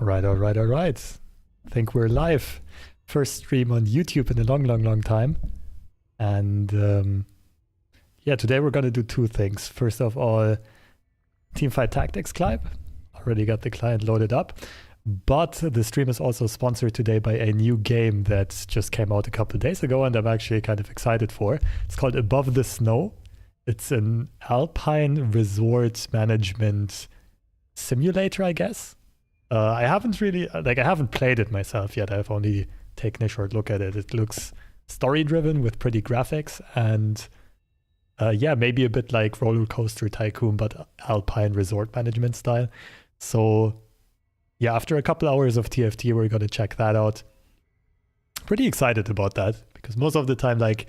Alright. I think we're live. First stream on YouTube in a long time. And yeah, today we're gonna do two things. First of all, Teamfight Tactics Climb. Already got the client loaded up. But the stream is also sponsored today by a new game that just came out a couple of days ago and I'm actually kind of excited for. It's called Above the Snow. It's an alpine resort management simulator, I guess. I haven't played it myself yet. I've only taken a short look at it. It looks story driven with pretty graphics and yeah, maybe a bit like Roller Coaster Tycoon, but alpine resort management style. So yeah, after a couple hours of TFT, we're going to check that out. Pretty excited about that because most of the time, like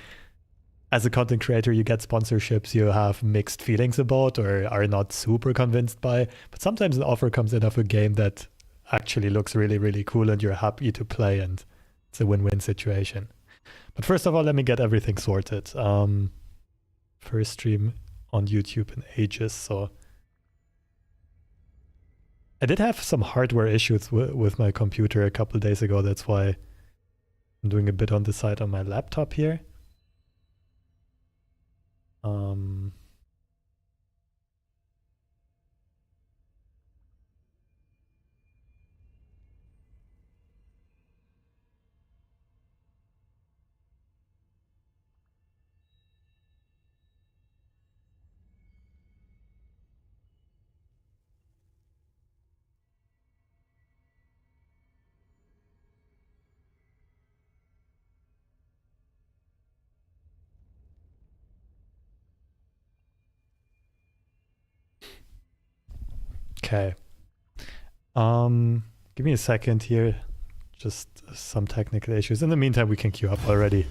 as a content creator, you get sponsorships you have mixed feelings about or are not super convinced by. But sometimes an offer comes in of a game that actually looks really cool and you're happy to play and it's a win-win situation. But first of all, let me get everything sorted. First stream on YouTube in ages, so I did have some hardware issues with my computer a couple of days ago. That's why I'm doing a bit on the side on my laptop here. Okay. Give me a second here. Just some technical issues. In the meantime, we can queue up already.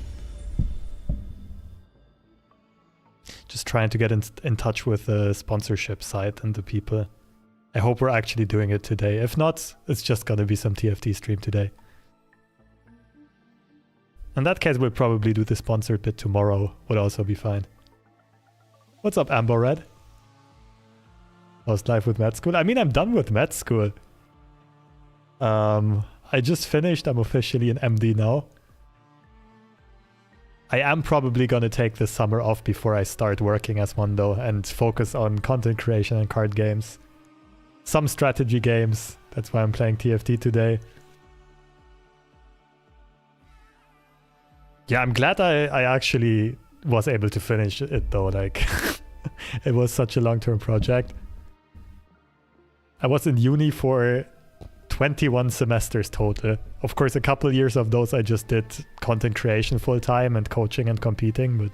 Just trying to get in touch with the sponsorship site and the people. I hope we're actually doing it today. If not, it's just gonna be some TFT stream today. In that case, we'll probably do the sponsored bit tomorrow. Would also be fine. What's up, Amber Red? Lost life with med school. I mean, I'm done with med school. I just finished. I'm officially an MD now. I am probably going to take this summer off before I start working as one though and focus on content creation and card games. Some strategy games. That's why I'm playing TFT today. Yeah, I'm glad I actually was able to finish it though. Like, it was such a long-term project. I was in uni for 21 semesters total. Of course, a couple years of those I just did content creation full time and coaching and competing, but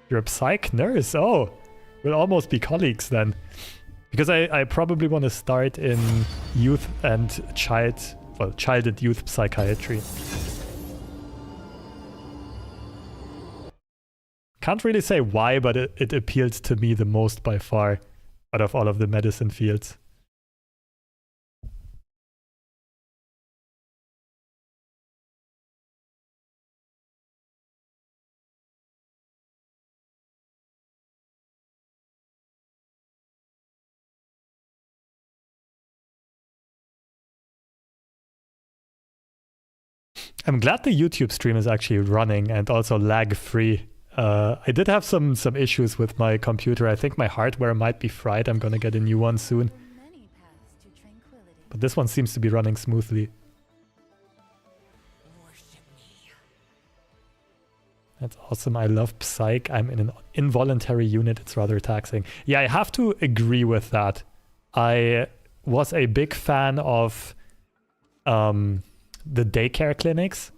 you're a psych nurse? Oh, we'll almost be colleagues then. Because I probably want to start in youth and child and youth psychiatry. Can't really say why, but it appealed to me the most by far out of all of the medicine fields. I'm glad the YouTube stream is actually running and also lag-free. I did have some issues with my computer. I think my hardware might be fried. I'm gonna get a new one soon. But this one seems to be running smoothly. That's awesome. I love Psych. I'm in an involuntary unit. It's rather taxing. Yeah, I have to agree with that. I was a big fan of the daycare clinics,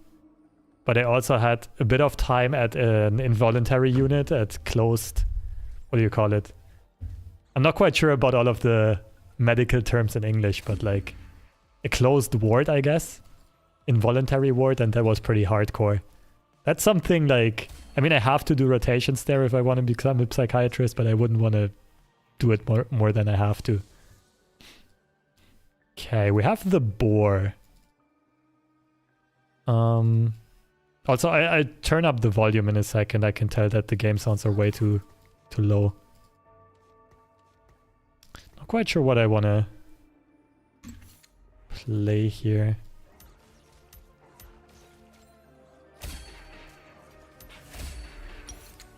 but I also had a bit of time at an involuntary unit at closed, what do you call it? I'm not quite sure about all of the medical terms in English, but like a closed ward, I guess. Involuntary ward, and that was pretty hardcore. That's something like, I mean, I have to do rotations there if I want to become a psychiatrist, but I wouldn't want to do it more than I have to. Okay, we have the boar. Also, I turn up the volume in a second. I can tell that the game sounds are way too low. Not quite sure what I want to play here.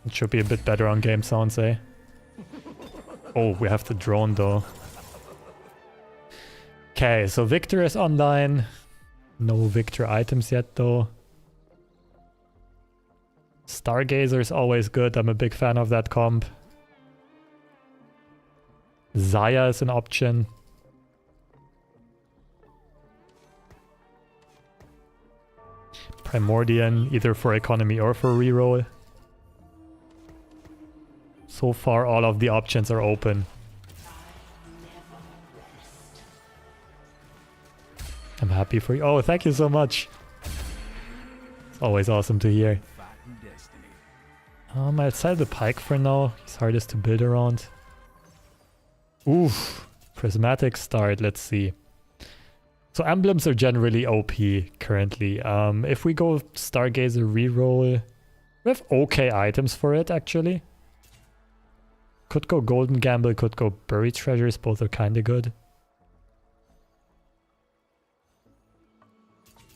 It should be a bit better on game sounds, eh? Oh, we have the drone though. Okay, so Victor is online. No Victor items yet though. Stargazer is always good. I'm a big fan of that comp. Zaya is an option. Primordian, either for economy or for reroll. So far, all of the options are open. I'm happy for you. Oh, thank you so much. It's always awesome to hear. I'll sell the Pike for now. He's hardest to build around. Oof. Prismatic start. Let's see. So emblems are generally OP currently. If we go Stargazer reroll, we have okay items for it actually. Could go Golden Gamble, could go Buried Treasures. Both are kind of good.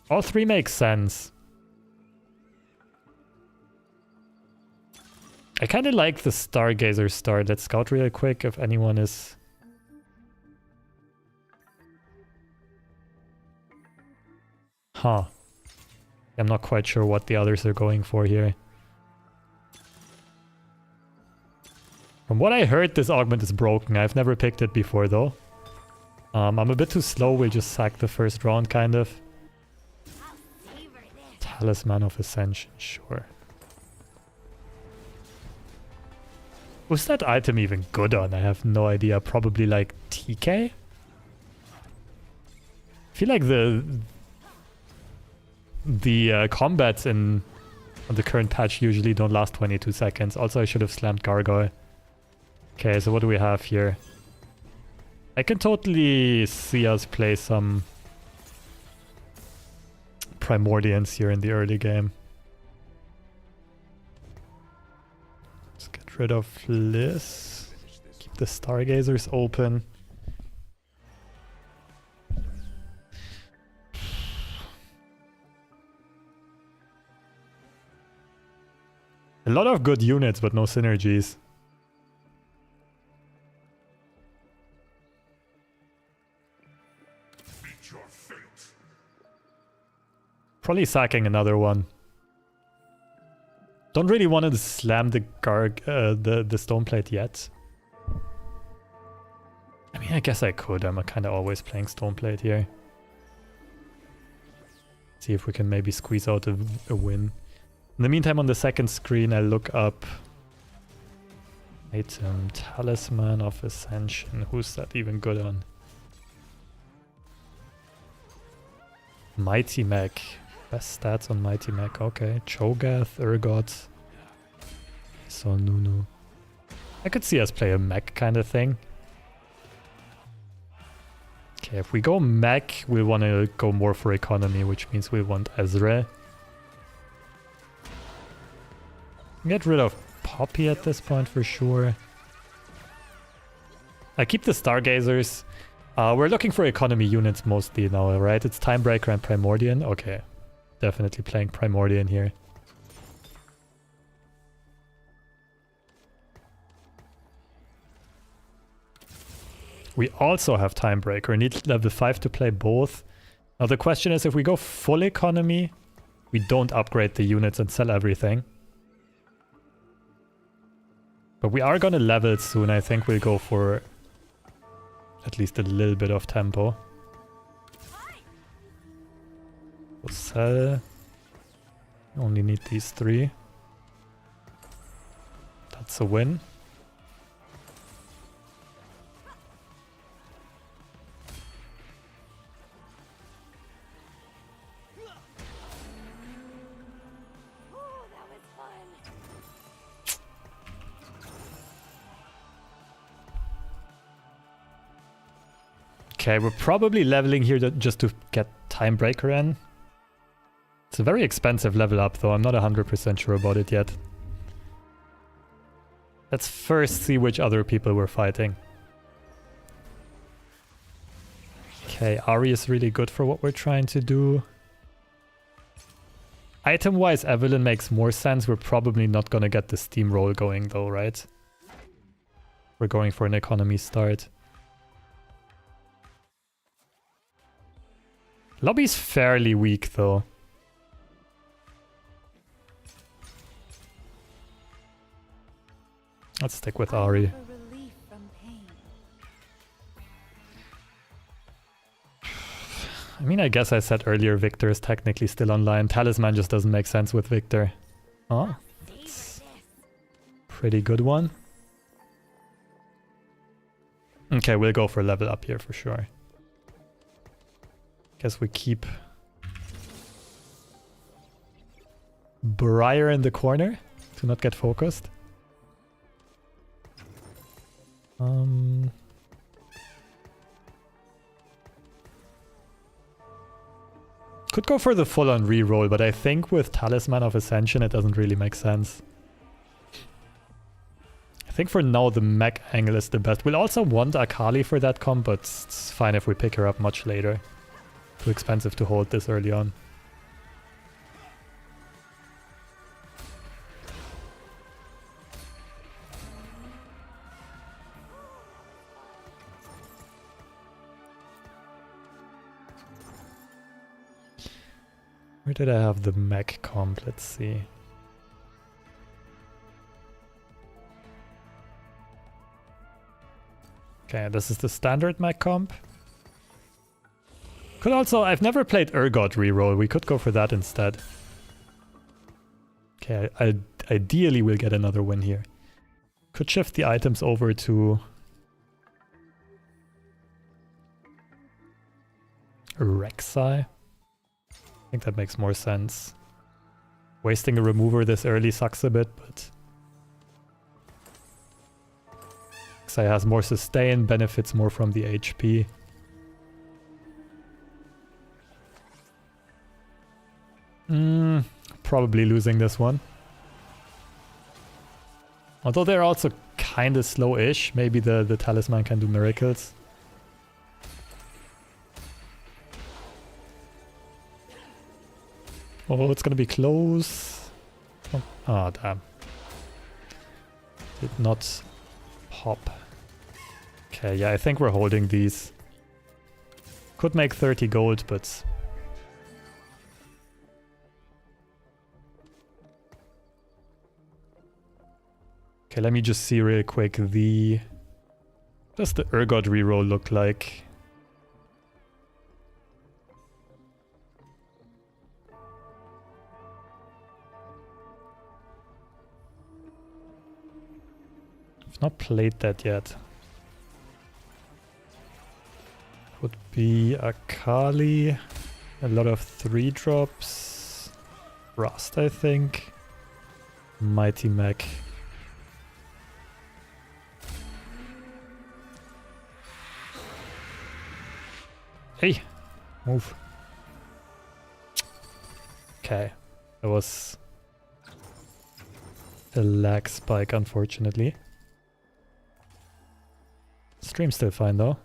All three make sense. I kind of like the Stargazer start. Let's scout real quick if anyone is... Huh. I'm not quite sure what the others are going for here. From what I heard, this augment is broken. I've never picked it before though. I'm a bit too slow. We'll just sack the first round kind of. Talisman of Ascension, sure. Was that item even good on? I have no idea. Probably like TK? I feel like the combats on the current patch usually don't last 22 seconds. Also, I should have slammed Gargoyle. Okay, so what do we have here? I can totally see us play some Primordians here in the early game. Let's get rid of Liz. Keep the Stargazers open. A lot of good units, but no synergies. Probably sacking another one. Don't really want to slam the the stone plate yet. I mean, I guess I could. I'm kind of always playing stone plate here. See if we can maybe squeeze out a win. In the meantime, on the second screen, I'll look up item Talisman of Ascension. Who's that even good on? Mighty Mech. Best stats on Mighty Mech. Okay. Cho'Gath, Urgot. So Nunu. I could see us play a mech kind of thing. Okay, if we go mech, we want to go more for economy, which means we want Ezreal. Get rid of Poppy at this point for sure. I keep the Stargazers. We're looking for economy units mostly now, right? It's Timebreaker and Primordian. Okay. Definitely playing Primordian here. We also have Timebreaker. Need level 5 to play both. Now the question is, if we go full economy, we don't upgrade the units and sell everything. But we are gonna level soon. I think we'll go for at least a little bit of tempo. We'll sell. Only need these 3. That's a win. Okay, we're probably leveling here just to get Timebreaker in. It's a very expensive level up though, I'm not 100% sure about it yet. Let's first see which other people we're fighting. Okay, Ari is really good for what we're trying to do. Item-wise, Evelyn makes more sense. We're probably not gonna get the steamroll going though, right? We're going for an economy start. Lobby's fairly weak though. Let's stick with Ari. I mean, I guess I said earlier Victor is technically still online. Talisman just doesn't make sense with Victor. Oh, that's a pretty good one. Okay, we'll go for level up here for sure. Guess we keep Briar in the corner to not get focused. Could go for the full-on reroll, but I think with Talisman of Ascension it doesn't really make sense. I think for now the mech angle is the best. We'll also want Akali for that comp, but it's fine if we pick her up much later. Too expensive to hold this early on. Where did I have the mech comp? Let's see. Okay, this is the standard mech comp. Could also, I've never played Urgot reroll. We could go for that instead. Okay, ideally we'll get another win here. Could shift the items over to Rek'Sai. I think that makes more sense. Wasting a remover this early sucks a bit, but Rek'Sai has more sustain, benefits more from the HP. Probably losing this one. Although they're also kind of slow-ish. Maybe the talisman can do miracles. Oh, it's gonna be close. Oh, damn. Did not pop. Okay, yeah, I think we're holding these. Could make 30 gold, but... Okay, let me just see real quick the... What does the Urgot reroll look like? I've not played that yet. Would be Akali, a lot of 3-drops, Rust I think, Mighty Mech. Hey, move. Okay, that was a lag spike unfortunately. Stream's still fine though.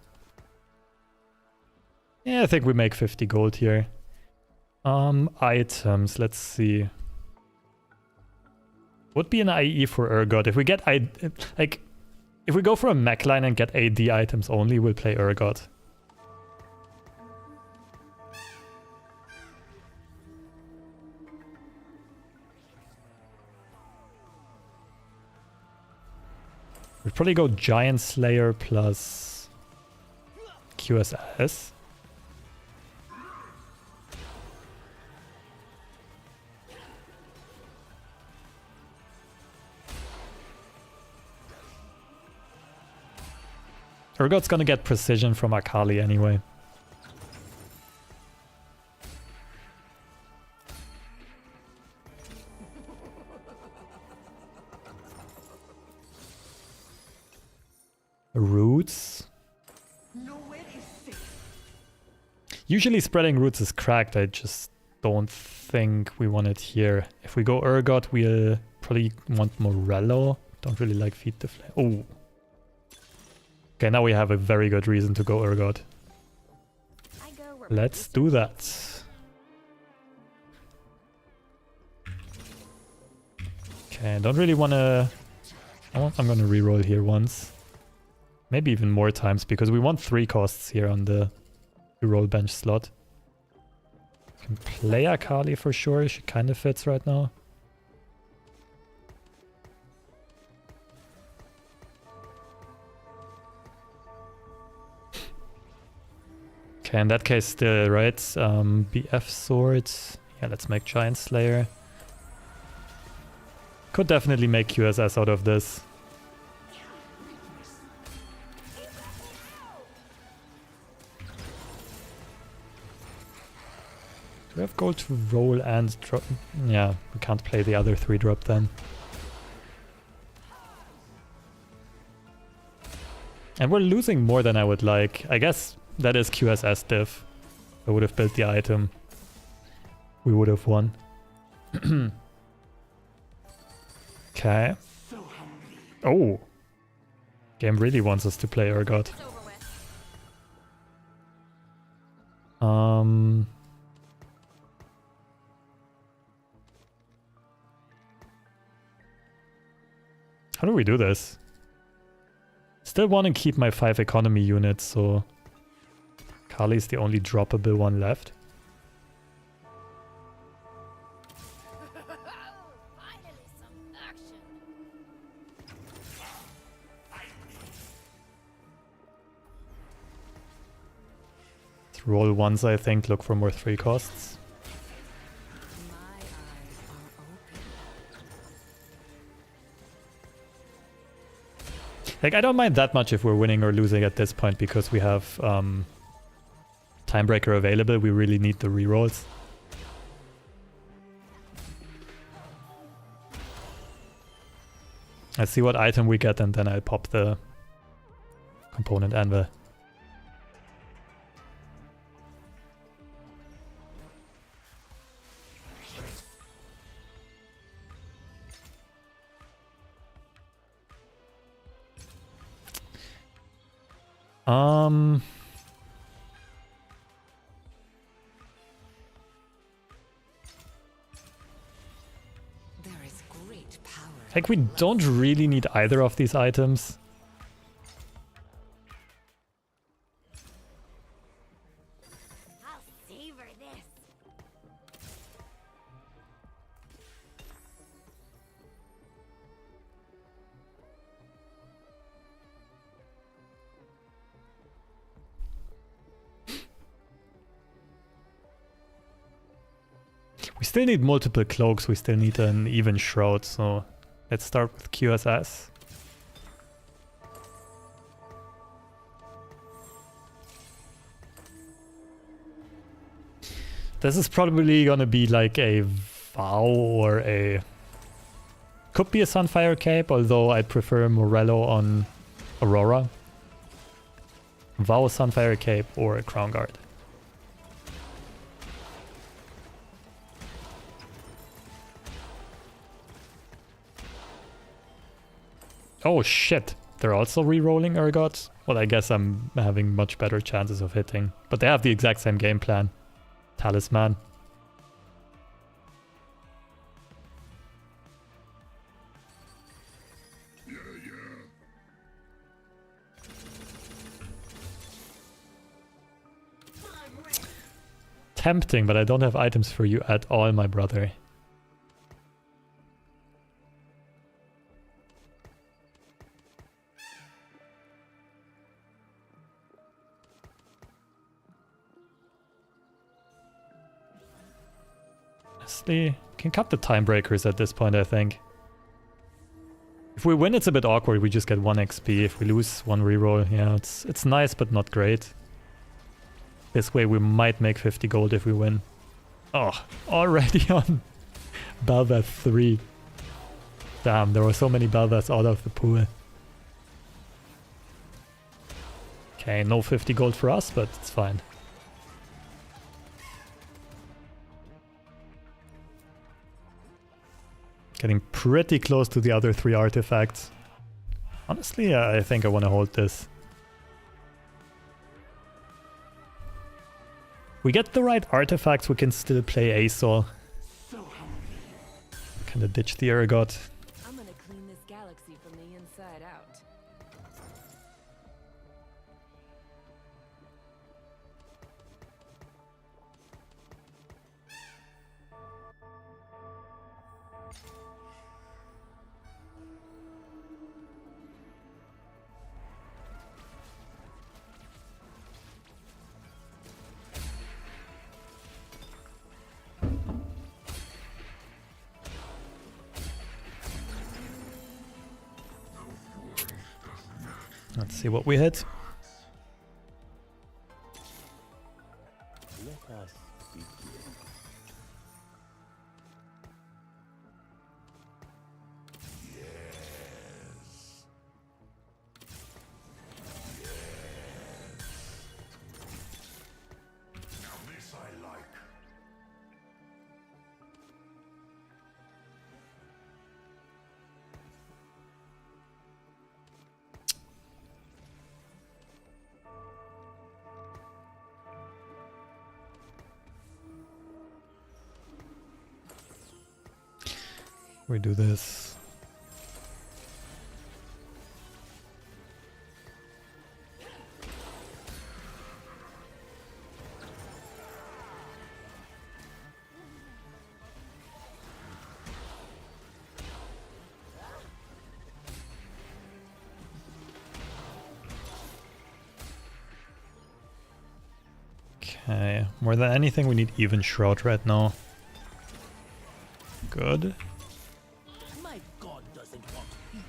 Yeah, I think we make 50 gold here. Items, let's see. Would be an IE for Urgot. If we get if we go for a mech line and get AD items only, we'll play Urgot. We'd probably go Giant Slayer plus QSS. Urgot's gonna get precision from Akali anyway. Roots. Usually spreading roots is cracked. I just don't think we want it here. If we go Urgot, we'll probably want Morello. Don't really like Feed the Flame. Oh. Okay, now we have a very good reason to go Urgot. Let's do that. Okay, I don't really want to... I'm going to reroll here once. Maybe even more times, because we want 3 costs here on the reroll bench slot. Can play Akali for sure, she kind of fits right now. Okay, in that case still, right? BF sword. Yeah, let's make Giant Slayer. Could definitely make QSS out of this. Do we have gold to roll and drop? Yeah, we can't play the other 3 drop then. And we're losing more than I would like. I guess that is QSS diff. I would have built the item. We would have won. Okay. Oh. Game really wants us to play Urgot. How do we do this? Still want to keep my 5 economy units, so Kali's the only droppable one left. Let's roll once, I think, look for more 3 costs. Like, I don't mind that much if we're winning or losing at this point, because we have Timebreaker available. We really need the rerolls. Let's see what item we get, and then I'll pop the component anvil. Like, we don't really need either of these items. I'll savor this. We still need multiple cloaks, we still need an even shroud, so let's start with QSS. This is probably gonna be like a Vow or a... Could be a Sunfire Cape, although I'd prefer Morello on Aurora. Vow, Sunfire Cape, or a Crown Guard. Oh shit, they're also re-rolling Urgot? Well, I guess I'm having much better chances of hitting. But they have the exact same game plan. Talisman. Tempting, but I don't have items for you at all, my brother. Honestly, can cut the time breakers at this point, I think. If we win, it's a bit awkward. We just get 1 XP. If we lose, 1 reroll. Yeah, it's nice, but not great. This way we might make 50 gold if we win. Oh, already on Bel'Veth 3. Damn, there were so many Bel'Veths out of the pool. Okay, no 50 gold for us, but it's fine. Getting pretty close to the other 3 artifacts. Honestly, I think I want to hold this. we get the right artifacts, we can still play ASOL. Kinda ditch the Ergot. I'm gonna clean this galaxy from the inside out. Let's see what we hit. Let us begin. Now this I like. We do this. Okay, more than anything we need even Shroud right now. Good. My god doesn't want peace.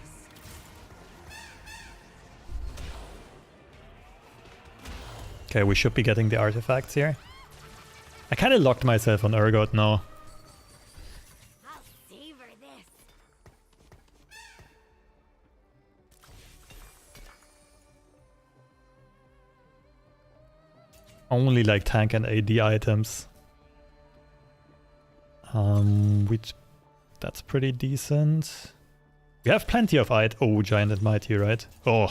Okay, we should be getting the artifacts here. I kind of locked myself on Ergot now. I'll savor this. Only like tank and AD items. Which that's pretty decent. We have plenty of Oh, Giant and Mighty, right? Oh.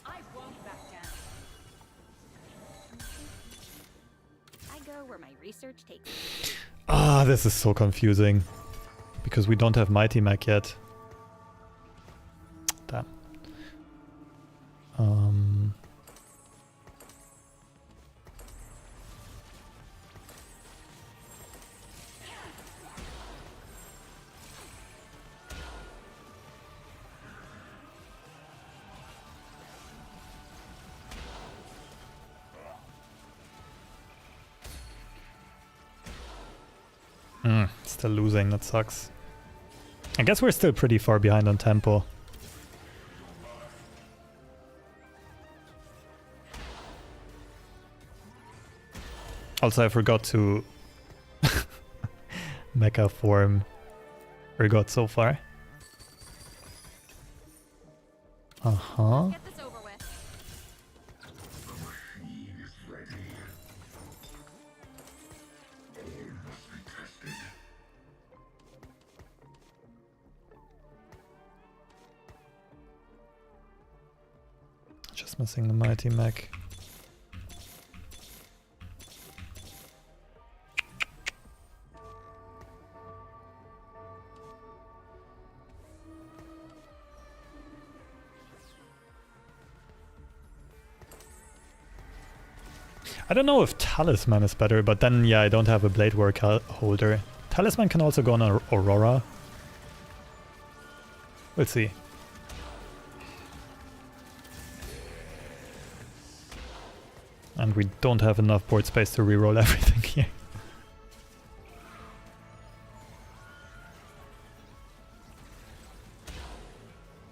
I won't back down. I go where my research takes me. Ah, this is so confusing. Because we don't have Mighty Mech yet. Damn. Still losing, that sucks. I guess we're still pretty far behind on tempo. Also, I forgot to mecha form Ergot so far. Uh-huh. Get this over with. Machine is ready. All must be tested. Just missing the Mighty Mech. I don't know if Talisman is better, but then yeah, I don't have a Blade Work holder. Talisman can also go on Aurora. We'll see. And we don't have enough board space to reroll everything here.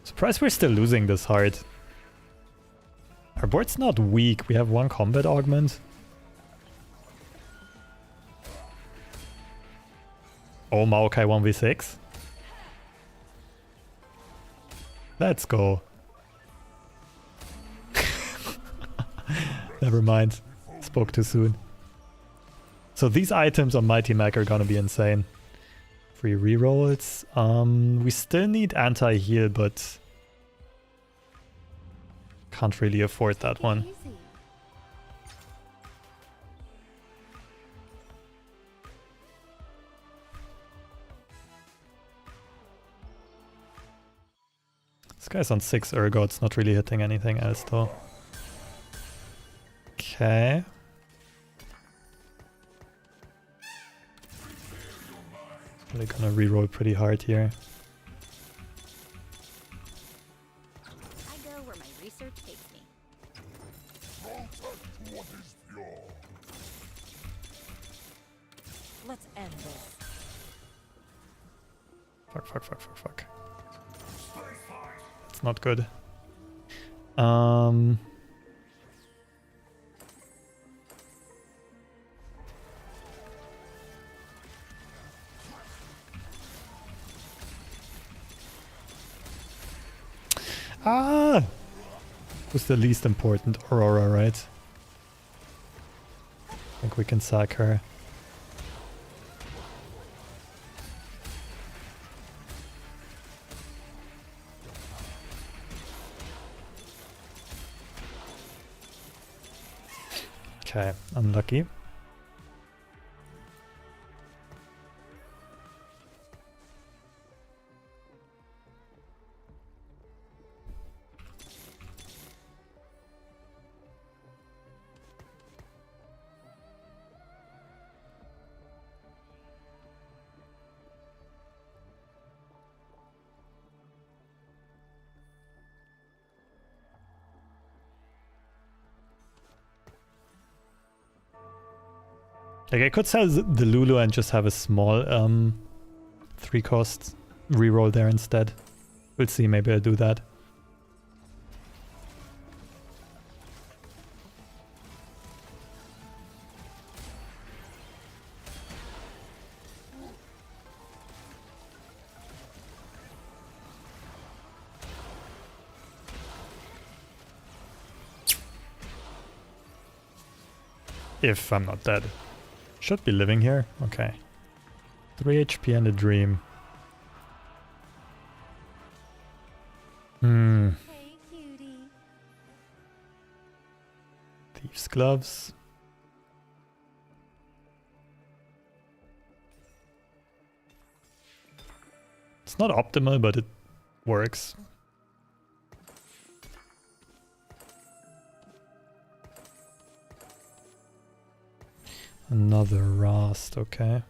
Surprised we're still losing this hard. Our board's not weak, we have one combat augment. Oh, Maokai 1v6. Let's go. Never mind. Spoke too soon. So these items on Mighty Mac are gonna be insane. Free rerolls. We still need anti-heal, but can't really afford that one. Easy. This guy's on 6 ergo, it's not really hitting anything else though. Okay. Probably gonna reroll pretty hard here. I go where my research takes me. Protect what is pure. Let's end this. Fuck. Stay fight. It's not good. Ah! Who's the least important? Aurora, right? I think we can sack her. Okay, unlucky. Like I could sell the Lulu and just have a small 3-cost reroll there instead. We'll see, maybe I'll do that. If I'm not dead. Should be living here. Okay. 3 HP and a dream. Hey, cutie. Thieves' gloves. It's not optimal, but it works. Another Rast, okay.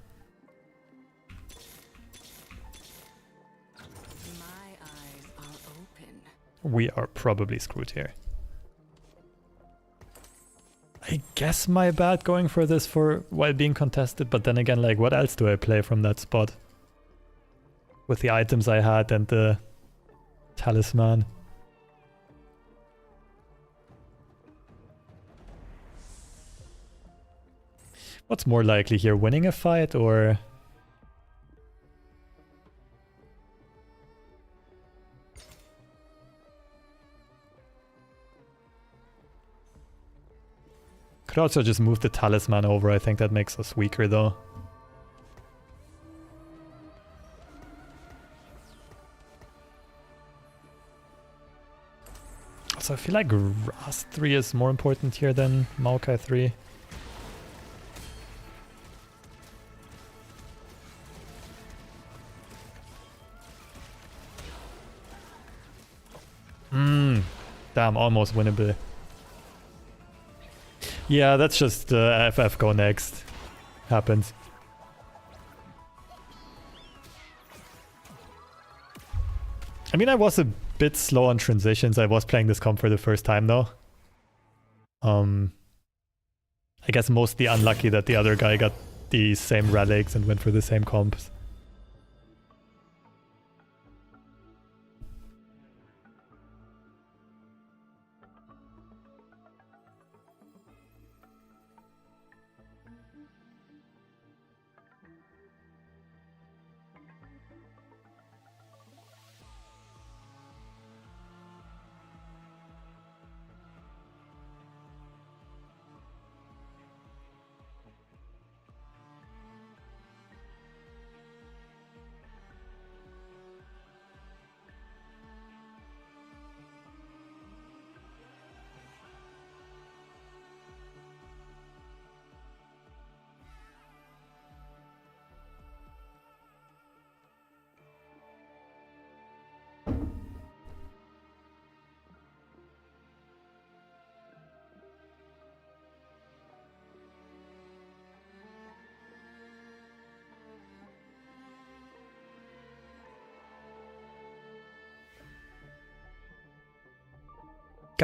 My eyes are open. We are probably screwed here. I guess my bad going for this for while being contested, but then again, like, what else do I play from that spot? With the items I had and the talisman. What's more likely here, winning a fight or... Could also just move the talisman over, I think that makes us weaker though. So I feel like Rast 3 is more important here than Maokai 3. Damn, almost winnable. Yeah, that's just FF go next. Happens. I mean, I was a bit slow on transitions. I was playing this comp for the first time though. I guess mostly unlucky that the other guy got the same relics and went for the same comps.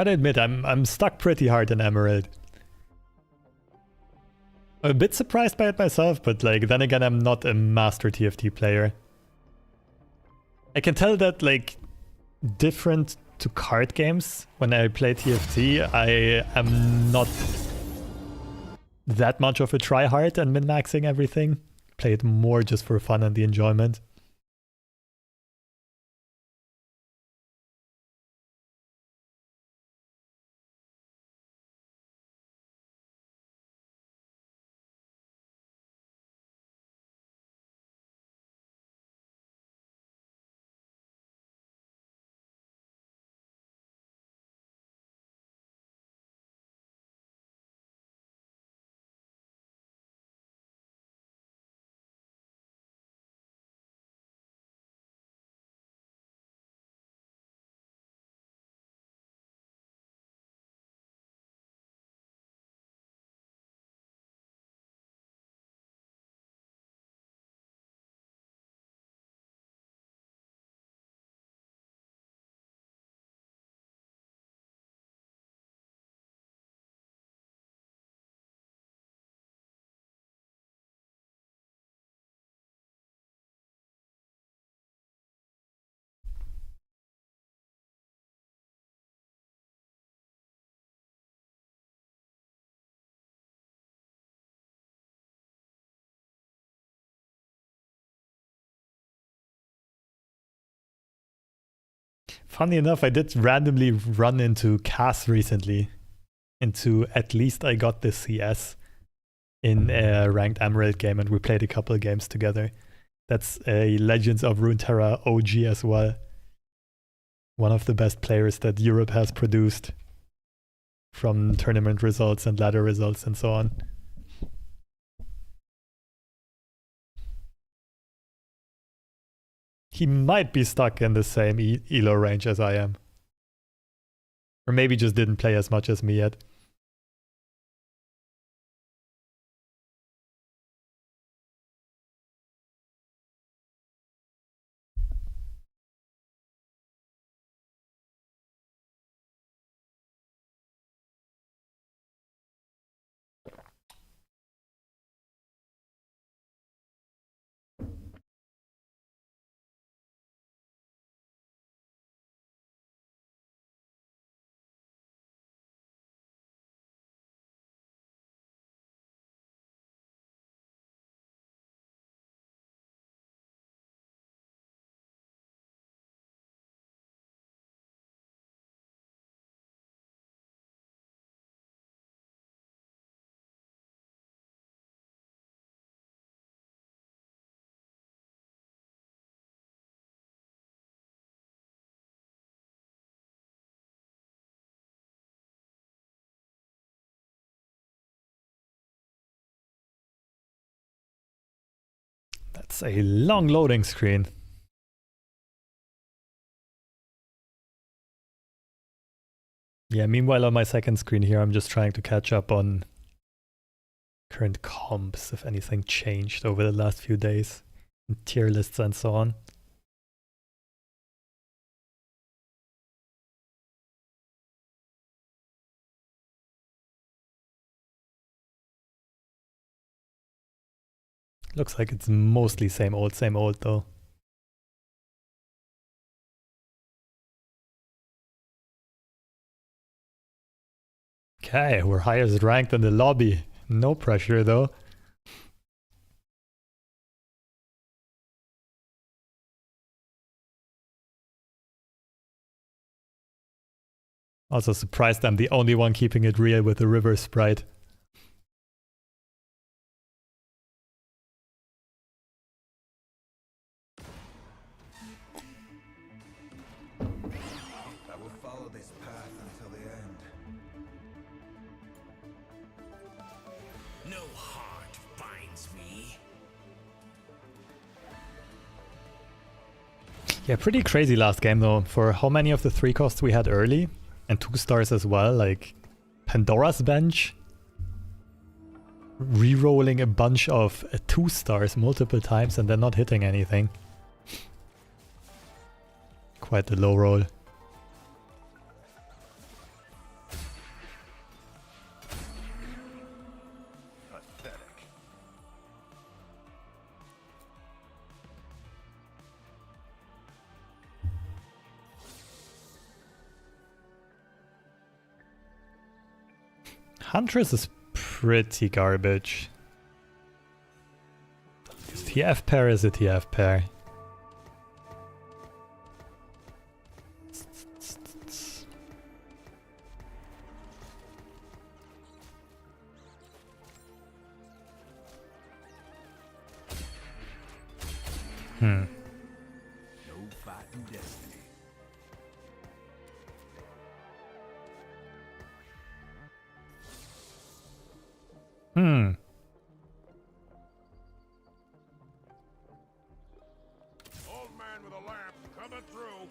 Gotta admit, I'm stuck pretty hard in Emerald. I'm a bit surprised by it myself, but like then again, I'm not a master TFT player. I can tell that like different to card games, when I play TFT, I am not that much of a tryhard and min-maxing everything. Play it more just for fun and the enjoyment. Funny enough, I did randomly run into Cass recently. Into at least I got this CS in a ranked Emerald game, and we played a couple of games together. That's a Legends of Runeterra OG as well. One of the best players that Europe has produced from tournament results and ladder results and so on. He might be stuck in the same elo range as I am. Or maybe just didn't play as much as me yet. That's a long loading screen. Yeah, meanwhile on my second screen here, I'm just trying to catch up on current comps, if anything changed over the last few days, and tier lists and so on. Looks like it's mostly same old though. Okay, we're highest ranked in the lobby. No pressure though. Also surprised I'm the only one keeping it real with the river sprite. I will follow this path until the end. No heart binds me. Yeah, pretty crazy last game though, for how many of the 3 costs we had early, and 2 stars as well, like Pandora's Bench, re-rolling a bunch of 2 stars multiple times and then not hitting anything. Quite a low roll. Huntress is pretty garbage. TF pair is a TF pair. No fighting destiny. Old man with a lamp coming through.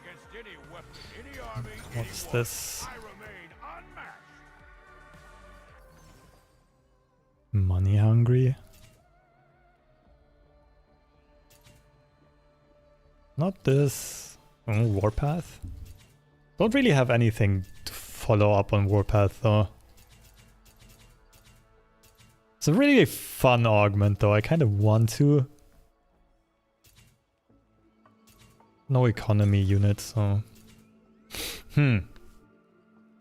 Against any weapon, any army, What's anyone, this? I remain unmatched. Money hungry? Not this. Oh, Warpath? Don't really have anything to follow up on Warpath though. It's a really fun augment though, I kind of want to. No economy units, so...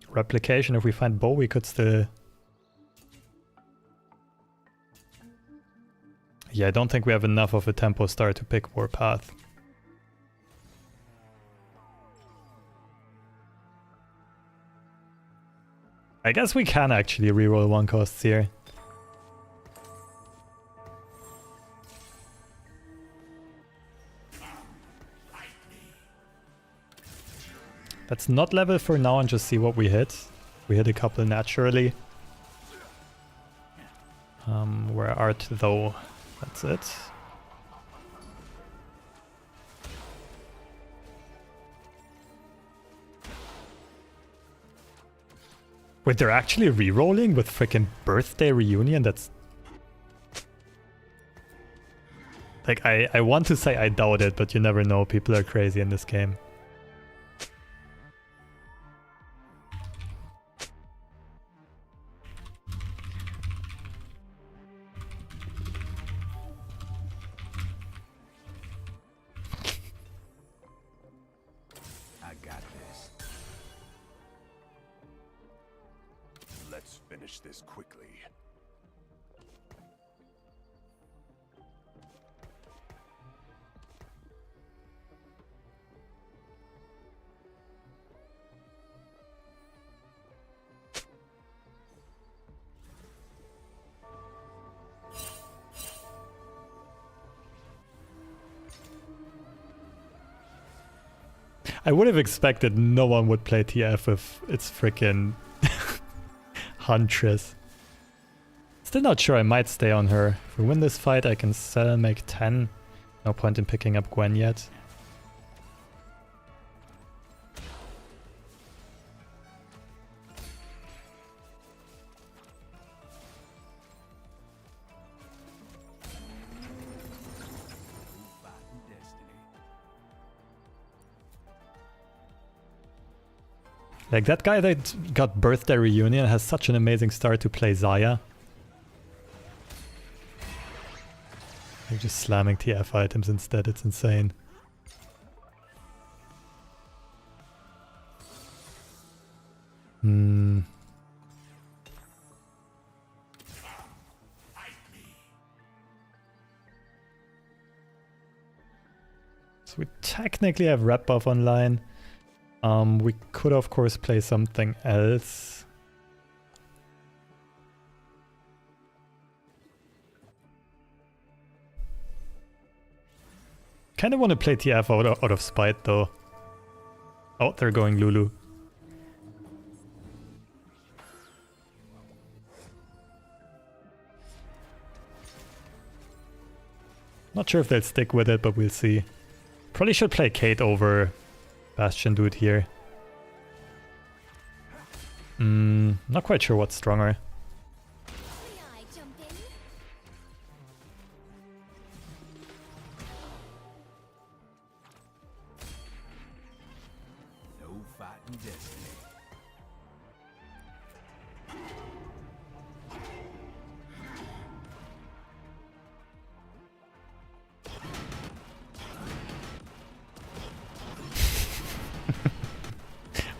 Replication, if we find bow we could still... Yeah, I don't think we have enough of a tempo star to pick Warpath. I guess we can actually reroll 1 costs here. Let's not level for now and just see what we hit. We hit a couple naturally. Where art though? That's it. Wait, they're actually re-rolling with freaking birthday reunion? That's... Like, I want to say I doubt it, but you never know. People are crazy in this game. I got this. Let's finish this quickly. I would have expected no one would play TF if it's freaking Huntress. Still not sure, I might stay on her. If we win this fight I can sell, make 10. No point in picking up Gwen yet. Like, that guy that got birthday reunion has such an amazing start to play Zaya. They're just slamming TF items instead, it's insane. So we technically have rep buff online. We could of course play something else. Kind of want to play TF out of spite though. Oh, they're going Lulu. Not sure if they'll stick with it, but we'll see. Probably should play Kate over Bastion Dude here. Not quite sure what's stronger. May I jump in? fighting destiny.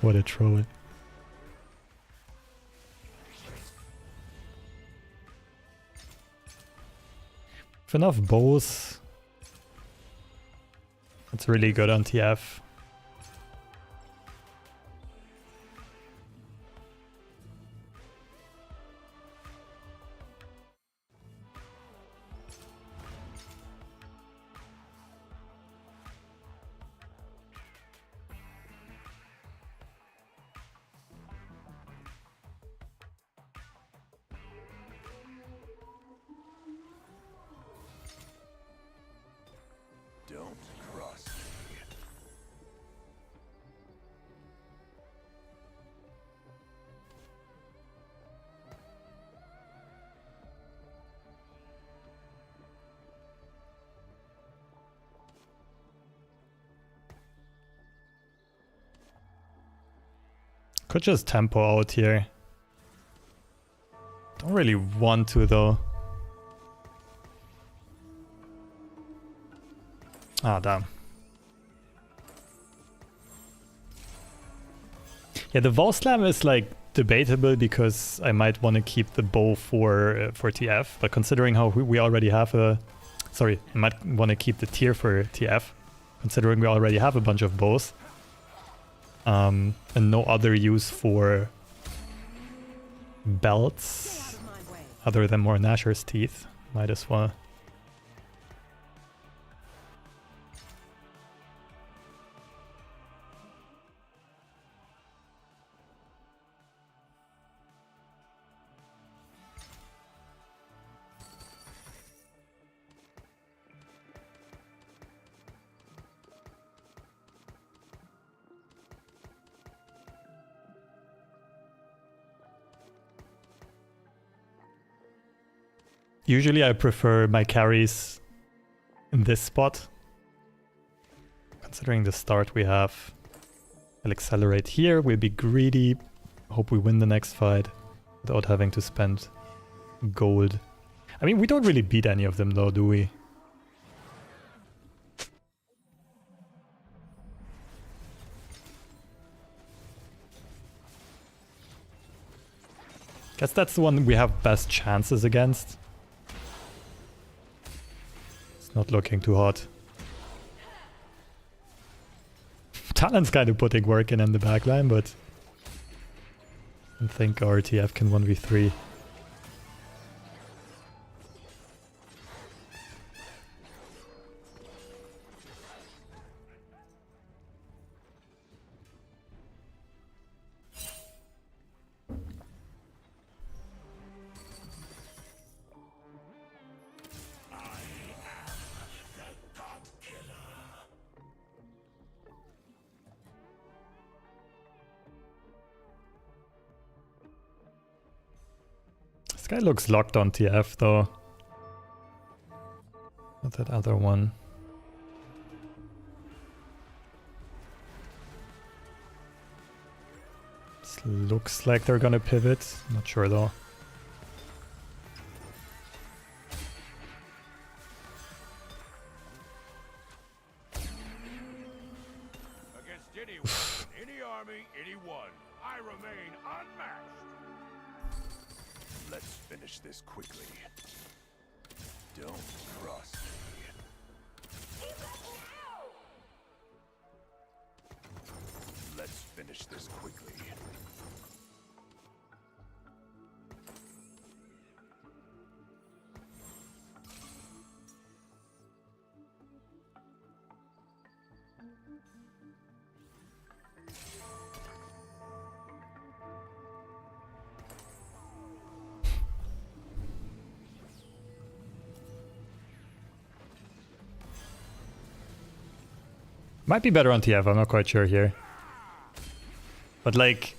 What a troll. If enough bows, that's really good on TF. Don't cross me. Could just tempo out here. Don't really want to though. Ah, damn. Yeah, the wall slam is like debatable because I might want to keep the bow for TF, but considering how we already have a... Sorry, I might want to keep the tier for TF, considering we already have a bunch of bows. And no other use for belts other than more Gnasher's teeth. Might as well. Usually I prefer my carries in this spot. Considering the start we have. I'll accelerate here, we'll be greedy. Hope we win the next fight without having to spend gold. I mean, we don't really beat any of them though, do we? Guess that's the one we have best chances against. Not looking too hot. Talon's kind of putting work in the backline, but I don't think RTF can 1v3. This guy looks locked on TF though. Not that other one. This looks like they're gonna pivot. Not sure though. Against any weapon, any army, anyone, I remain unmatched. Let's finish this quickly. Don't cross me. Let's finish this quickly. Might be better on TF, I'm not quite sure here. But like,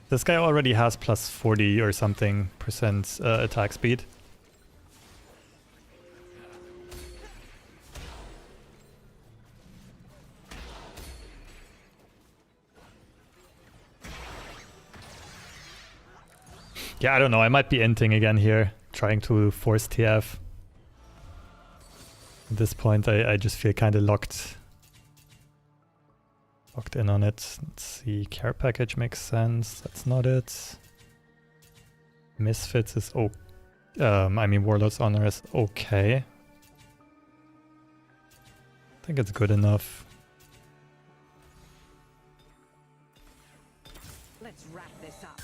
this guy already has plus 40 or something percent attack speed. Yeah, I don't know. I might be inting again here, trying to force TF. At this point, I just feel kind of locked in on it. Let's see. Care package makes sense. That's not it. Misfits is I mean, Warlord's Honor is okay. I think it's good enough. Let's wrap this up.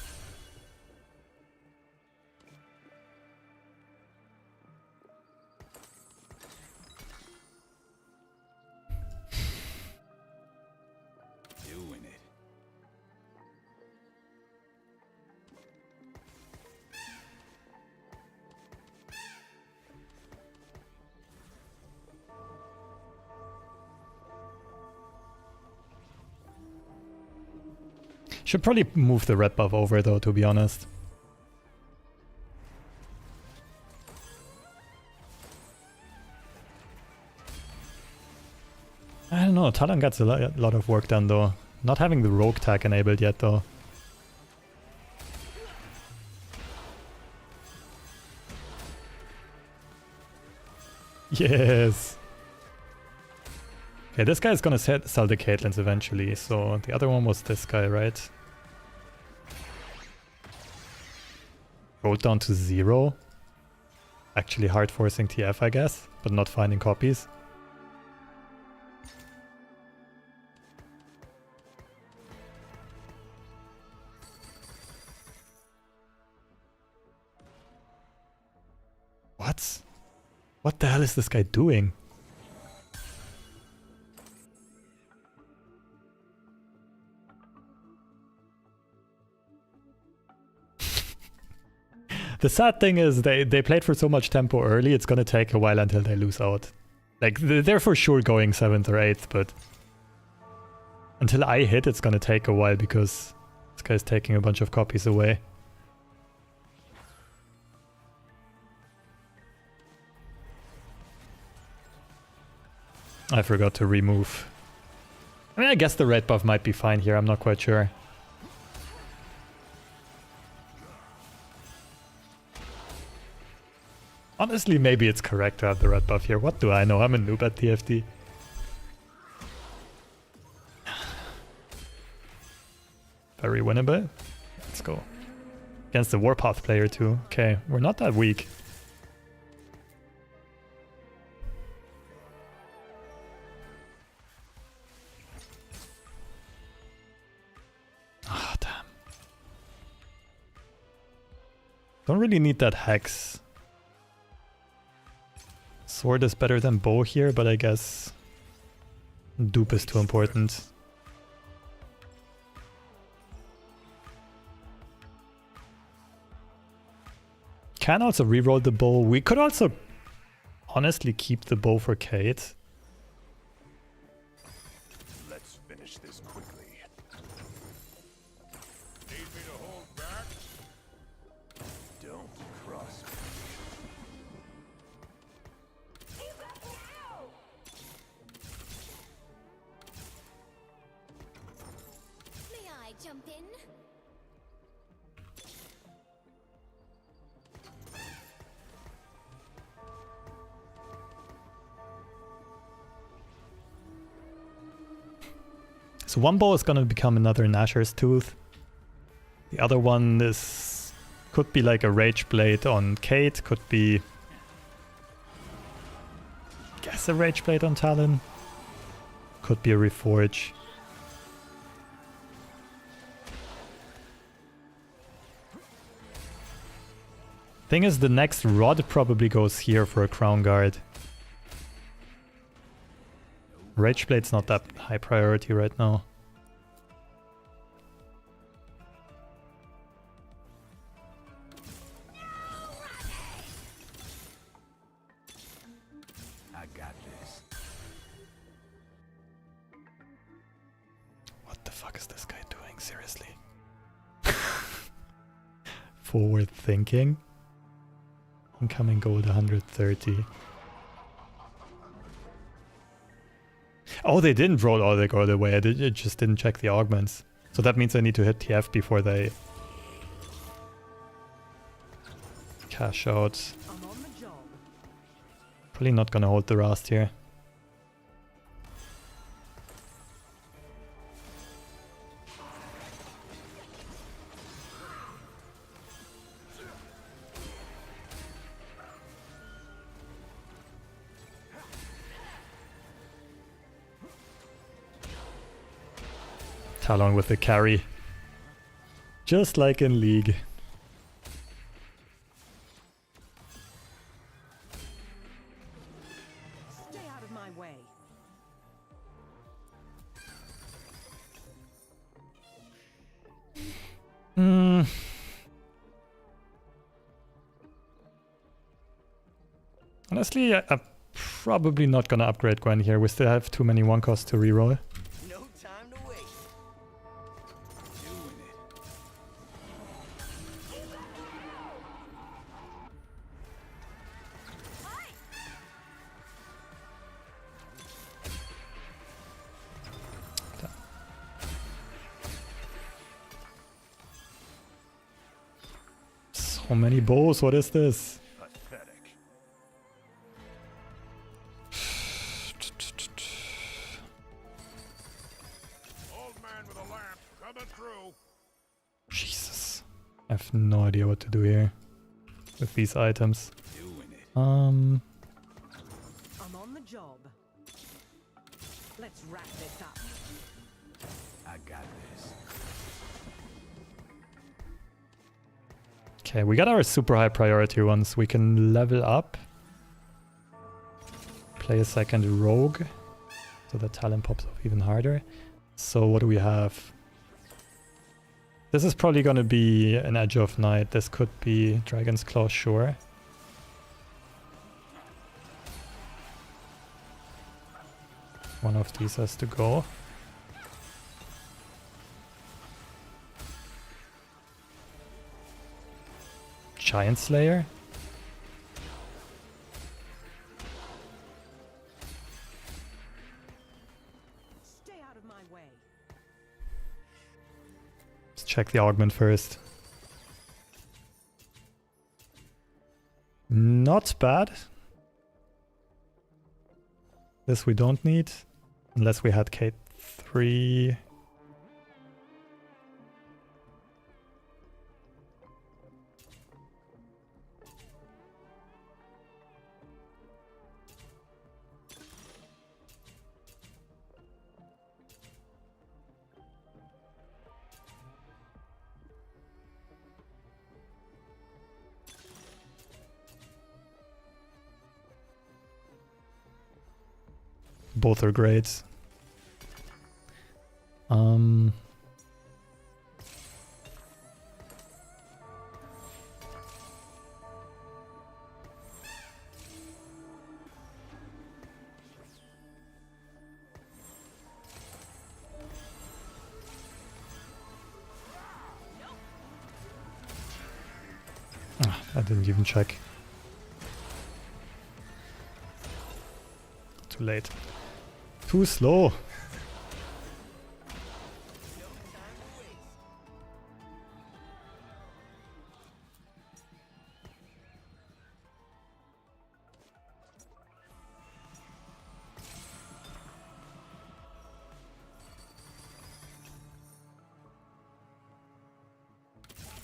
Doing it. Should probably move the red buff over though, to be honest. I don't know, Talon gets a lot of work done though. Not having the rogue tag enabled yet though. Yes! Okay, this guy's gonna sell the Caitlyn's eventually, so the other one was this guy, right? Rolled down to 0. Actually hard forcing TF, I guess, but not finding copies. What? What the hell is this guy doing? The sad thing is they played for so much tempo early, it's gonna take a while until they lose out. Like, they're for sure going 7th or 8th, but until I hit, it's gonna take a while because this guy's taking a bunch of copies away. I forgot to remove. I mean, I guess the red buff might be fine here, I'm not quite sure. Honestly, maybe it's correct to have the red buff here. What do I know? I'm a noob at TFT. Very winnable. Let's go. Against the Warpath player too. Okay, we're not that weak. Ah, damn. Don't really need that hex. Sword is better than bow here, but I guess dupe is too important. Can also reroll the bow. We could also honestly keep the bow for Kate. Let's finish this quickly. Need me to hold back? Don't cross me. May I jump in? So one bow is gonna become another Nashor's Tooth. The other one is could be like a Rage Blade on Kate, could be I guess a Rage Blade on Talon. Could be a Reforge. Thing is, the next rod probably goes here for a Crown Guard. Rage Blade's not that high priority right now. I got this. What the fuck is this guy doing? Seriously? Forward thinking. Incoming gold 130. Oh, they didn't roll all the gold away. I just didn't check the augments. So that means I need to hit TF before they cash out. I'm on the job. Probably not gonna hold the Rast here. Talon with the carry. Just like in League. Stay out of my way. Honestly, I'm probably not gonna upgrade Gwen here. We still have too many one costs to reroll. No time to waste. Doing it. So many bows, what is this? Pathetic. Old man with a lamp coming through. Jesus. I have no idea what to do here with these items. Doing it. I'm on the job. Let's wrap this up. I got this. Okay, we got our super high priority ones. We can level up. Play a second rogue. So the talent pops off even harder. So what do we have? This is probably gonna be an Edge of Night. This could be Dragon's Claw, sure. One of these has to go. Giant Slayer? Stay out of my way. Let's check the augment first. Not bad. This we don't need. Unless we had Kate 3. Both are great. I didn't even check. Too late. Too slow.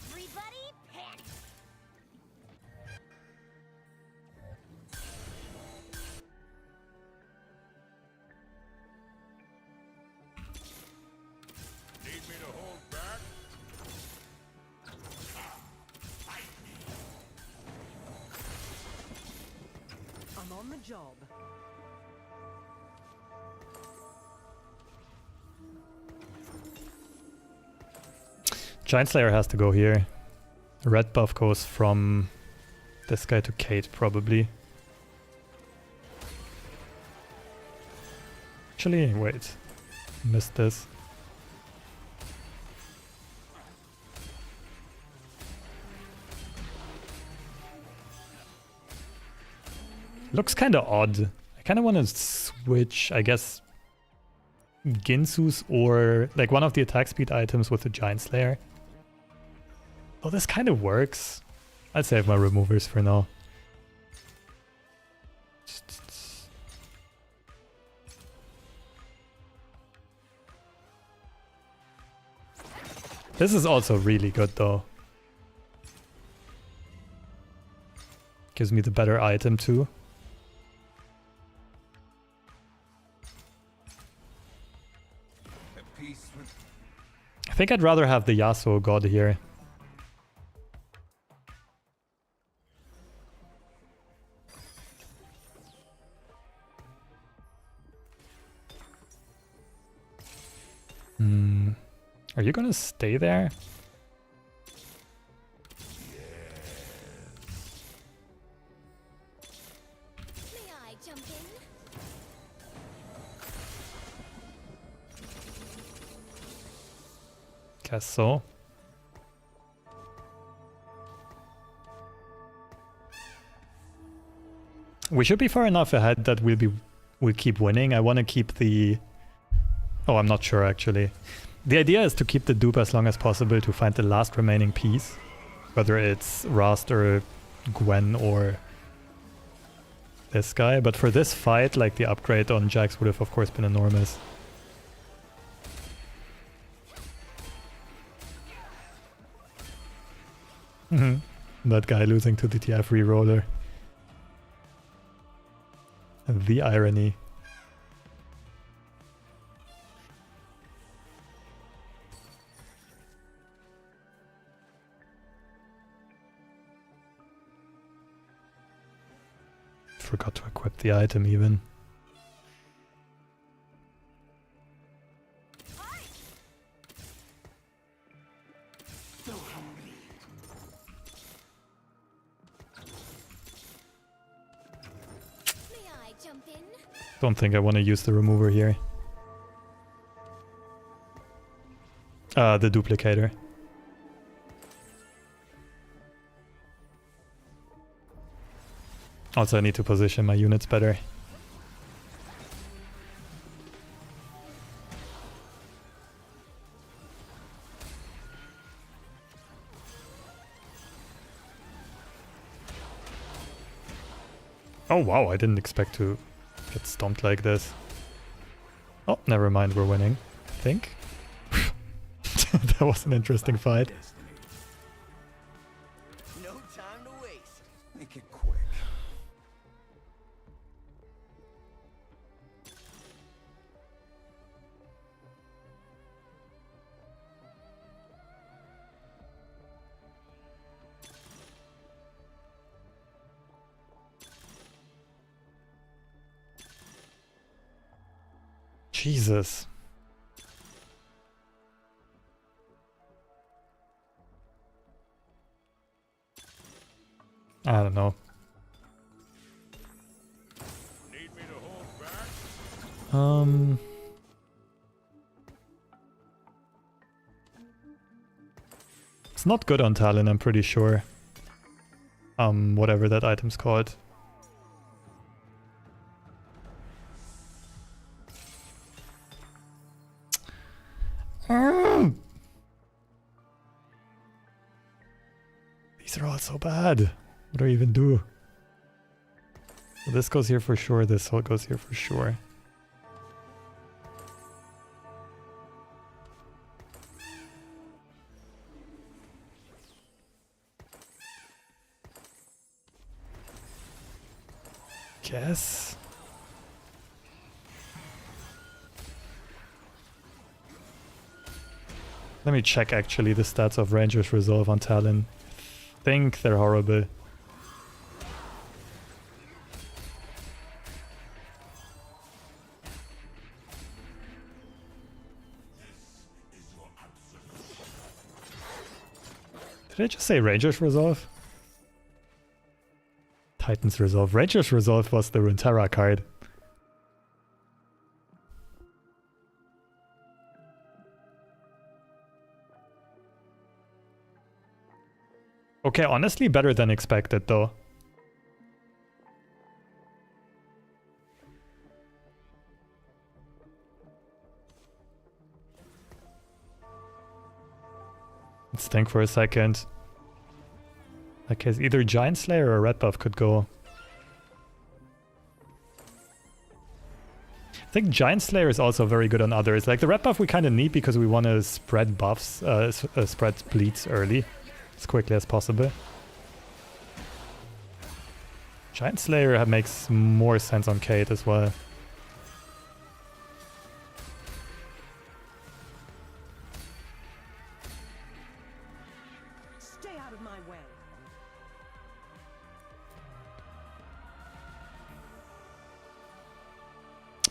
Everybody panic! Need me to hold back? I'm on the job. Giant Slayer has to go here. Red buff goes from this guy to Kate, probably. Actually, wait. Missed this. Looks kind of odd. I kind of want to switch, I guess, Ginsu's or like one of the attack speed items with the Giant Slayer. Oh, this kind of works. I'd save my removers for now. This is also really good though. Gives me the better item too. I think I'd rather have the Yasuo god here. Are you gonna stay there? May I jump in? Guess so. We should be far enough ahead that we'll keep winning. I want to keep the... Oh, I'm not sure actually. The idea is to keep the dupe as long as possible to find the last remaining piece. Whether it's Rast or Gwen or this guy. But for this fight, like the upgrade on Jax would have of course been enormous. That guy losing to the TF reroller. The irony. Forgot to equip the item even. May I jump in? Don't think I want to use the remover here. The duplicator. Also, I need to position my units better. Oh wow, I didn't expect to get stomped like this. Oh, never mind, we're winning, I think. That was an interesting fight. No time to waste. Make it quick. Jesus. I don't know. Need me to hold back? It's not good on Talon, I'm pretty sure. Whatever that item's called. These are all so bad. What do I even do? Well, this goes here for sure, this all goes here for sure. Guess. Let me check actually the stats of Ranger's Resolve on Talon. I think they're horrible. Did I just say Ranger's Resolve? Titan's Resolve. Ranger's Resolve was the Runeterra card. Okay, honestly better than expected though. Let's think for a second. that case, either Giant Slayer or Red Buff could go. I think Giant Slayer is also very good on others. Like the Red Buff we kind of need because we want to spread buffs, spread bleeds early, as quickly as possible. Giant Slayer makes more sense on Kate as well. Stay out of my way.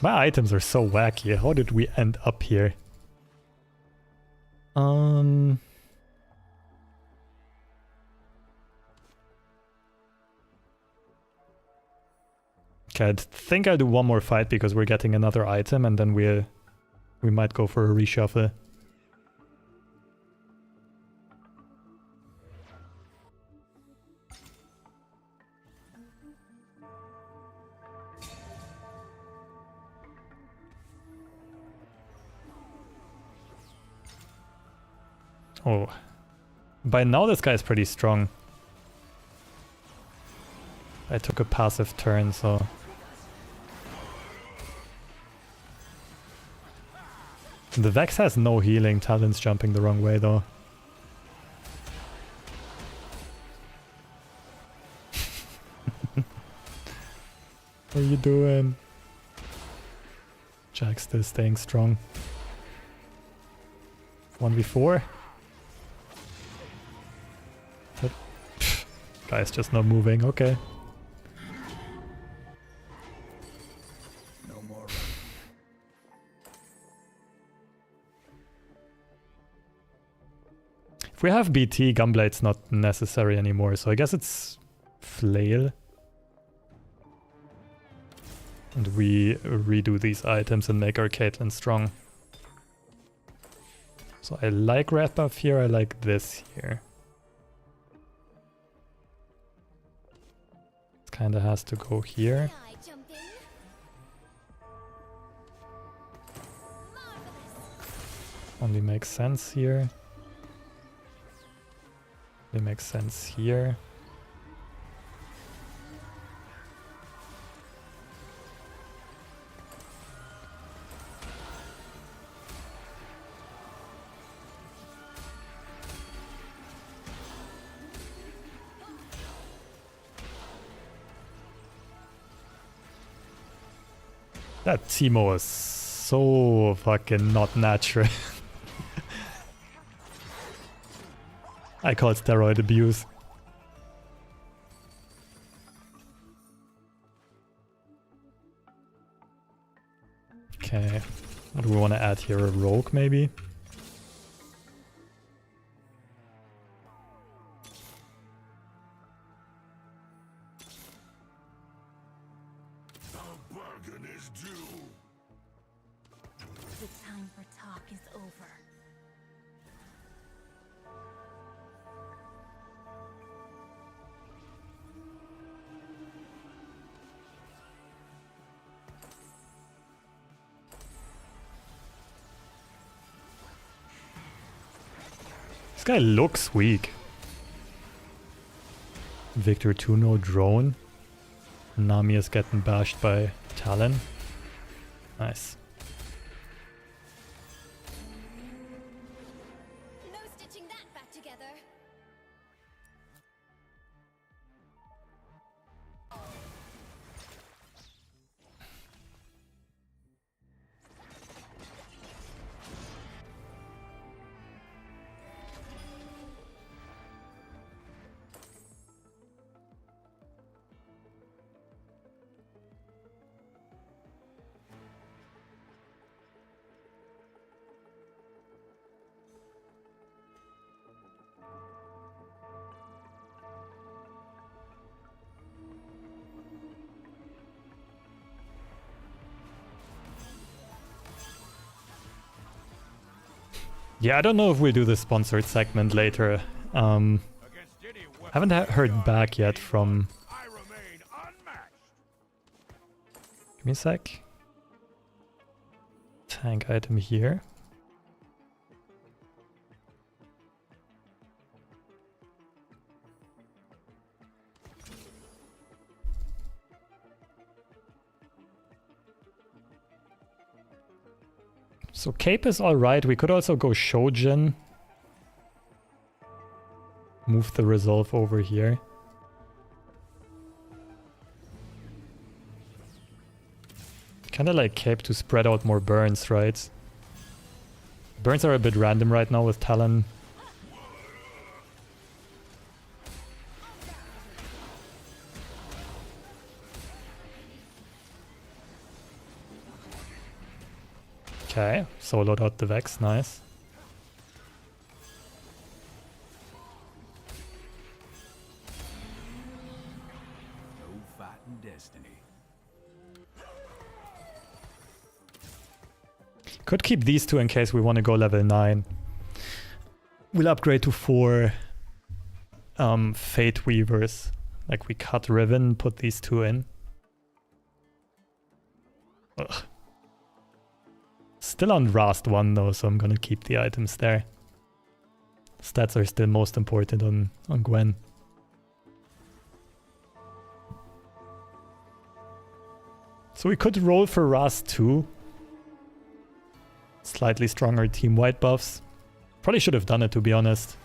My items are so wacky. How did we end up here? Okay, I think I'll do one more fight because we're getting another item and then we might go for a reshuffle. Oh, by now this guy's pretty strong. I took a passive turn, so... The Vex has no healing. Talon's jumping the wrong way, though. What are you doing? Jack's still staying strong. 1v4? But, guy's just not moving, okay. If we have BT, Gunblade's not necessary anymore, so I guess it's Flail. And we redo these items and make our Caitlyn strong. So I like Red Buff here, I like this here. It kinda has to go here. Only makes sense here. It makes sense here. That Teemo is so fucking not natural. I call it steroid abuse. Okay, what do we want to add here? A rogue, maybe? A bargain is due. The time for talk is over. This guy looks weak. Victor 2 no drone. Nami is getting bashed by Talon. Nice. No stitching that back together. Yeah, I don't know if we'll do the sponsored segment later. Against any weapon Haven't heard back yet from... I remain unmatched. Give me a sec. Tank item here. So Cape is alright. We could also go Shojin. Move the resolve over here. Kinda like Cape to spread out more burns, right? Burns are a bit random right now with Talon. Okay, soloed out the Vex, nice. No fighting destiny. Could keep these two in case we want to go level 9. We'll upgrade to 4 Fate Weavers. Like we cut Riven, put these 2 in. Ugh. Still on Rast 1 though, so I'm gonna keep the items there. Stats are still most important on Gwen. So we could roll for Rast 2. Slightly stronger team-wide buffs. Probably should have done it, to be honest.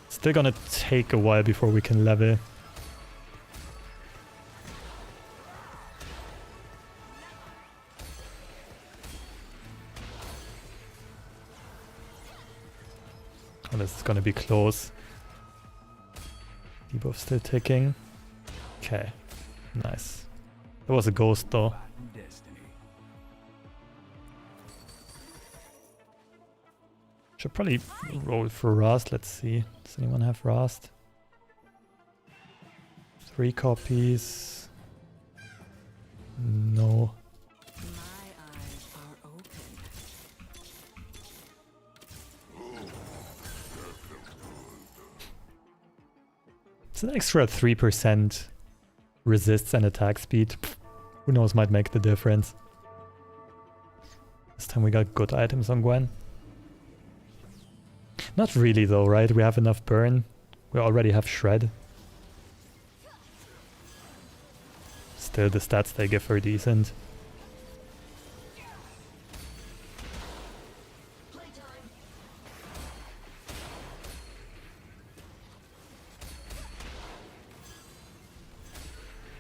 Still gonna take a while before we can level. Oh, this is gonna be close. Debuff still ticking. Okay, nice. There was a ghost though. Should probably roll for Rust. Let's see. Does anyone have Rust? 3 copies. No. My eyes are open. It's an extra 3% resists and attack speed. Who knows, might make the difference. This time we got good items on Gwen. Not really though, right? We have enough burn. We already have shred. Still, the stats they give are decent.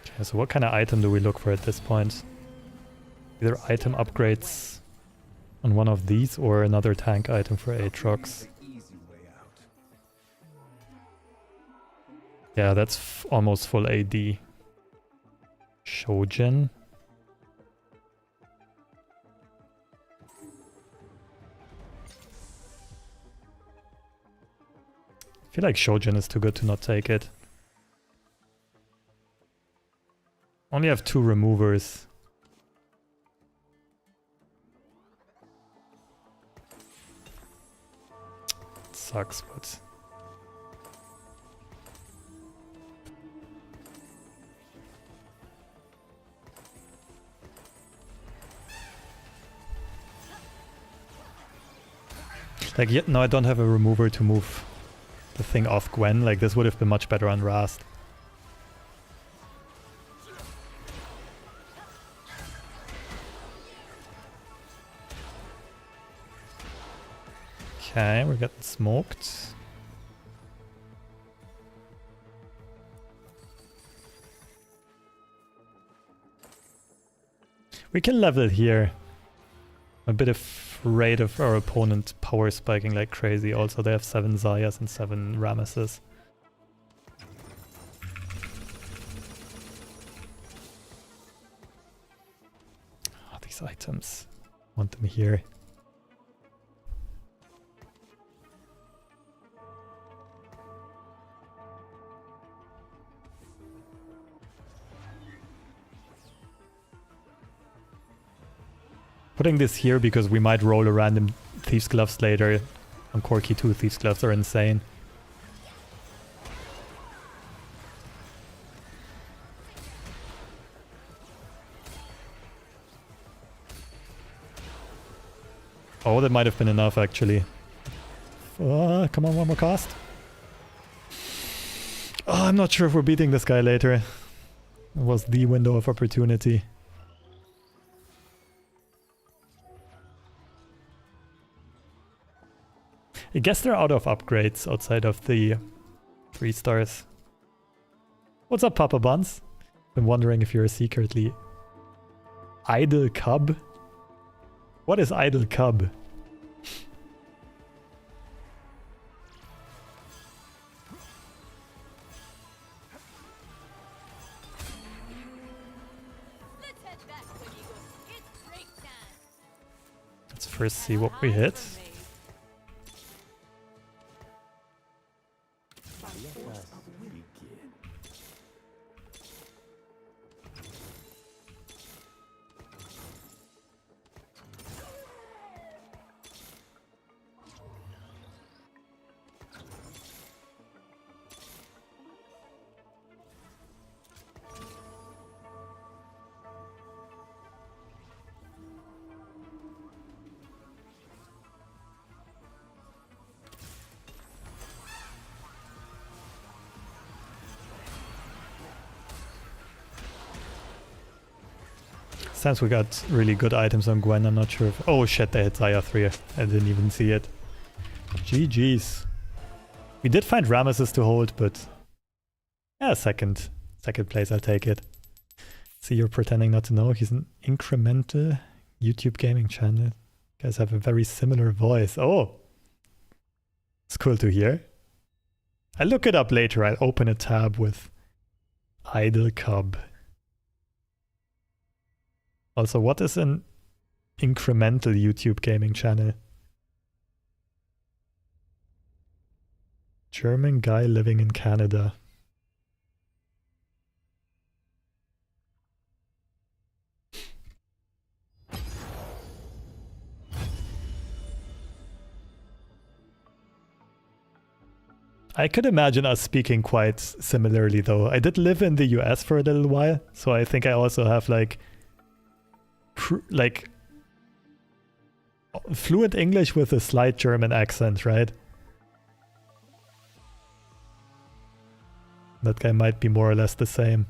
Okay, so what kind of item do we look for at this point? Either item upgrades on one of these or another tank item for Aatrox. Yeah, that's almost full AD. Shojin. I feel like Shojin is too good to not take it. Only have 2 removers. It sucks, but... Like, yeah, no, I don't have a remover to move the thing off Gwen. Like, this would have been much better on Rast. Okay, we're getting smoked. We can level here. I'm a bit afraid of our opponent power spiking like crazy. Also, they have 7 Zayas and 7 Rameses. Oh, these items. Want them here. Putting this here because we might roll a random Thieves' Gloves later. On Corki 2, Thieves' Gloves are insane. Oh, that might have been enough actually. Come on, one more cast. Oh, I'm not sure if we're beating this guy later. It was the window of opportunity. I guess they're out of upgrades outside of the 3 stars. What's up, Papa Buns? I'm wondering if you're secretly Idle Cub. What is Idle Cub? Let's first see what we hit. Since we got really good items on Gwen, I'm not sure if... Oh shit, they hit Zaya 3. I didn't even see it. GG's. We did find Ramesses to hold, but... Yeah, second place, I'll take it. See, you're pretending not to know. He's an incremental YouTube gaming channel. You guys have a very similar voice. Oh! It's cool to hear. I'll look it up later. I'll open a tab with Idle Cub. Also, what is an incremental YouTube gaming channel? German guy living in Canada. I could imagine us speaking quite similarly though. I did live in the US for a little while, so I think I also have like fluent English with a slight German accent, right? That guy might be more or less the same.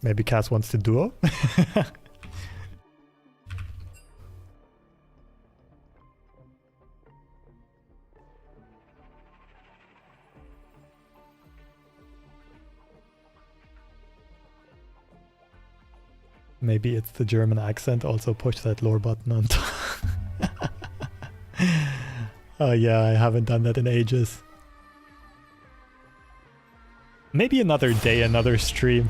Maybe Cass wants to duo? Maybe it's the German accent. Also push that lore button on top. Oh yeah, I haven't done that in ages. Maybe another day, another stream.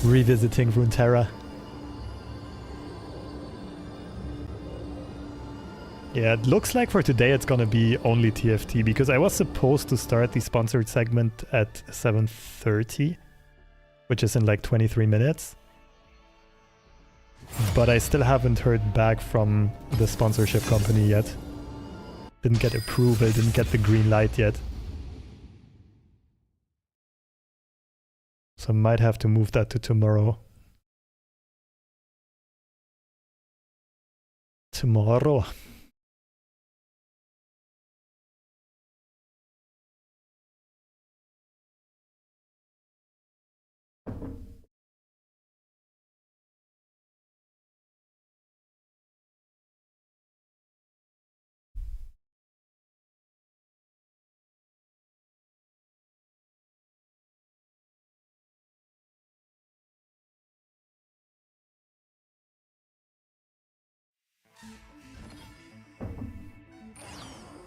Revisiting Runeterra. Yeah, it looks like for today it's gonna be only TFT, because I was supposed to start the sponsored segment at 7:30, which is in like 23 minutes. But I still haven't heard back from the sponsorship company yet. Didn't get approval, didn't get the green light yet. So I might have to move that to tomorrow. Tomorrow.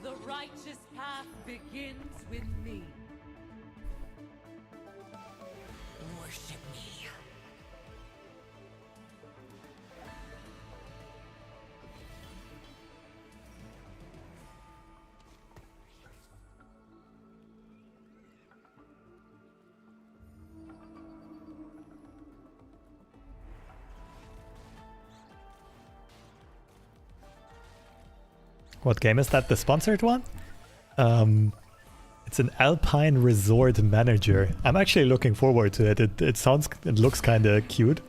The righteous path begins with me. Worship me. What game is that? The sponsored one? It's an Alpine Resort Manager. I'm actually looking forward to it. It looks kind of cute.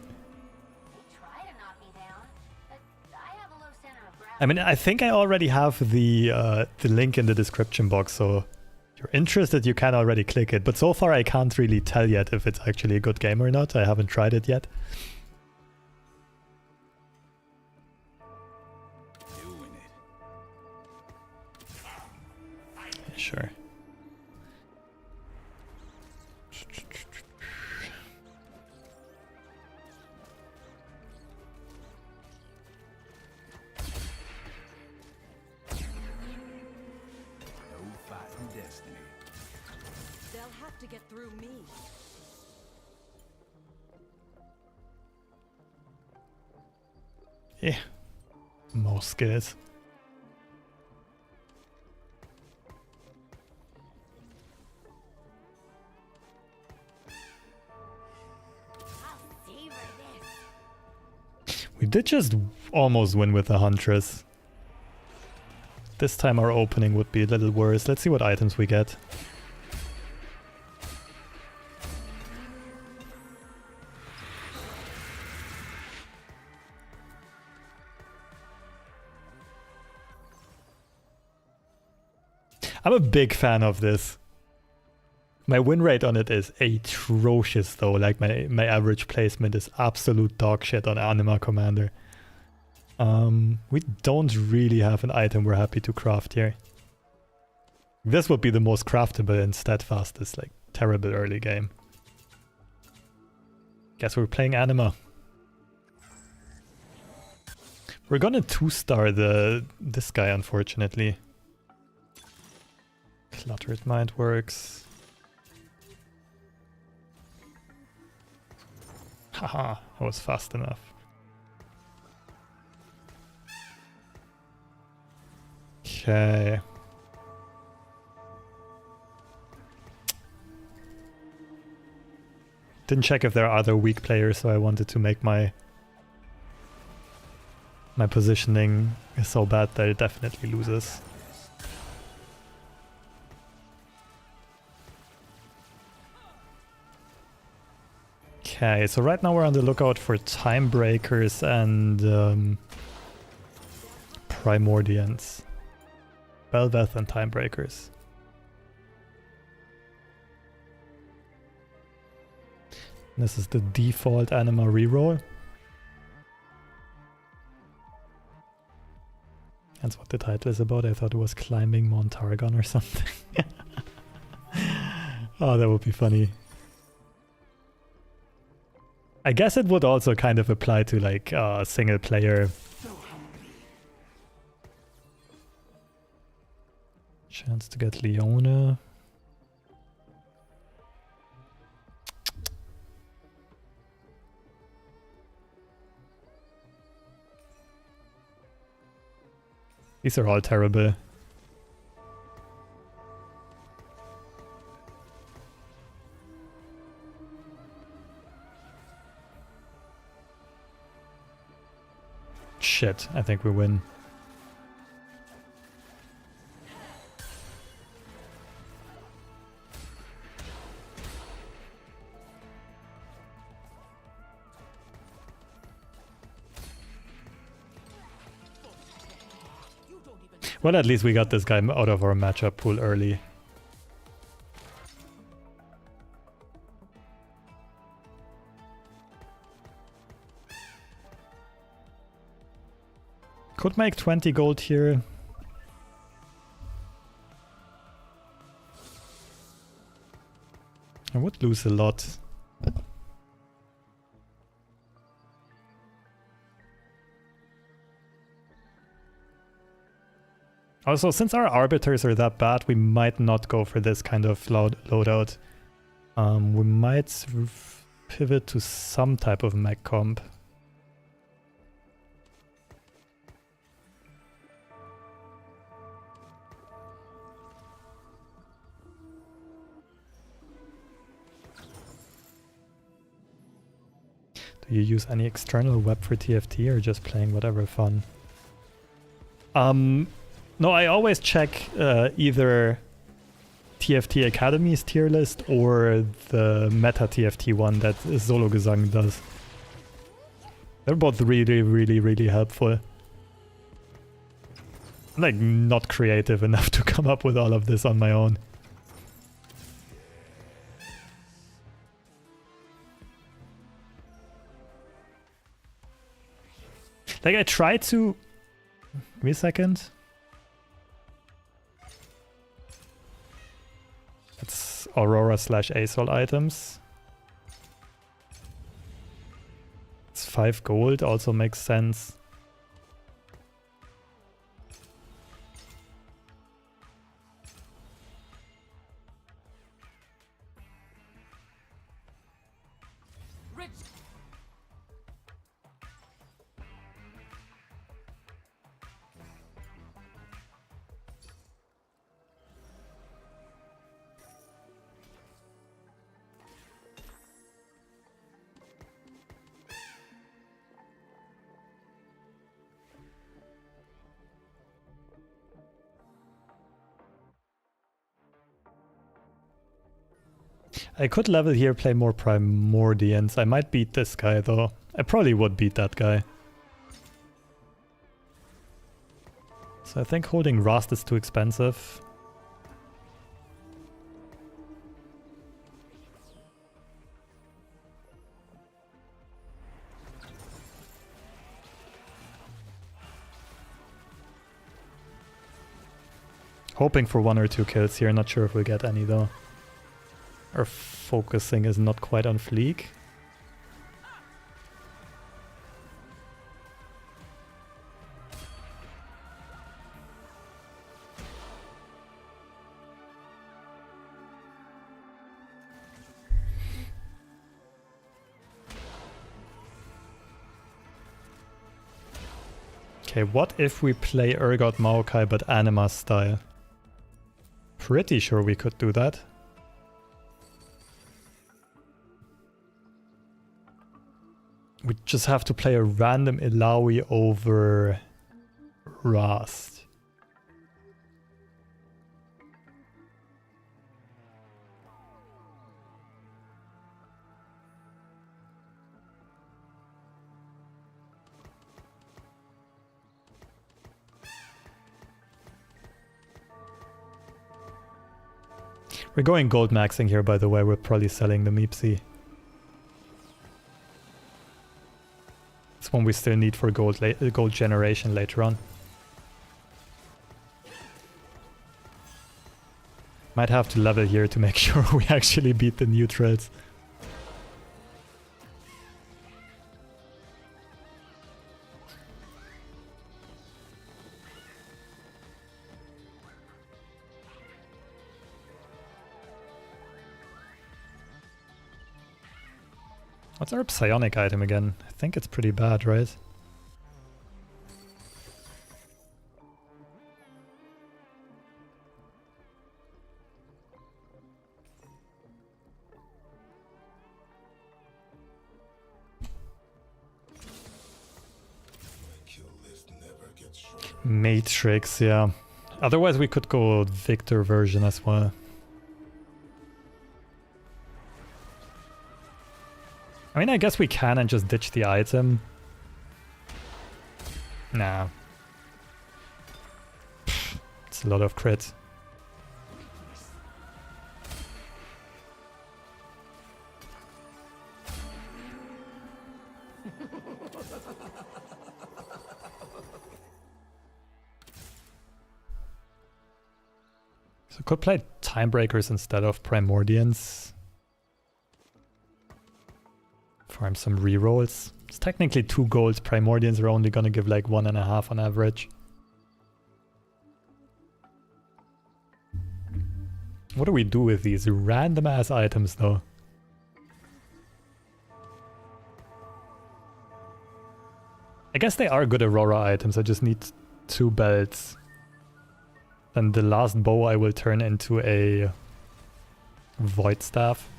I mean, I think I already have the link in the description box, so if you're interested, you can already click it. But so far, I can't really tell yet if it's actually a good game or not. I haven't tried it yet. Sure. They'll have to get through me. Yeah. Most skills. We did just almost win with the Huntress. This time our opening would be a little worse. Let's see what items we get. I'm a big fan of this. My win rate on it is atrocious though, like my average placement is absolute dog shit on Anima Commander. We don't really have an item we're happy to craft here. This would be the most craftable and steadfastest, like terrible early game. Guess we're playing Anima. We're gonna 2-star this guy unfortunately. Cluttered Mind works. Haha, that was fast enough. Okay. Didn't check if there are other weak players, so I wanted to make my positioning so bad that it definitely loses. Okay, so right now we're on the lookout for Time Breakers and Primordians. Belveth and Time Breakers. This is the default Anima reroll. That's what the title is about. I thought it was Climbing Mount Targon or something. Oh, that would be funny. I guess it would also kind of apply to like single player. Chance to get Leona. These are all terrible. Shit, I think we win. Well, at least we got this guy out of our matchup pool early. Could make 20 gold here. I would lose a lot. Also, since our arbiters are that bad, we might not go for this kind of loadout. We might pivot to some type of mech comp. Do you use any external web for TFT or just playing whatever fun? No, I always check either TFT Academy's tier list or the meta TFT one that Solo Gesang does. They're both really, really, really helpful. I'm like not creative enough to come up with all of this on my own. Like I tried to... Give me a second. It's Aurora / ASOL items. It's 5 gold, also makes sense. Rich. I could level here, play more Primordians. I might beat this guy though. I probably would beat that guy. So I think holding Rast is too expensive. Hoping for 1 or 2 kills here, not sure if we'll get any though. Our focusing is not quite on fleek. Okay, what if we play Urgot Maokai but Anima style? Pretty sure we could do that. We just have to play a random Ilaoi over Rast. We're going gold maxing here, by the way. We're probably selling the Meepsy. It's one we still need for gold generation later on. Might have to level here to make sure we actually beat the neutrals. What's our psionic item again? I think it's pretty bad, right? Matrix, yeah. Otherwise we could go Victor version as well. I mean, I guess we can and just ditch the item. Nah. It's a lot of crit. So could play Time Breakers instead of Primordians. Farm some rerolls. It's technically 2 golds. Primordians are only gonna give like 1.5 on average. What do we do with these random ass items though? I guess they are good Aurora items. I just need 2 belts. Then the last bow I will turn into a Void Staff.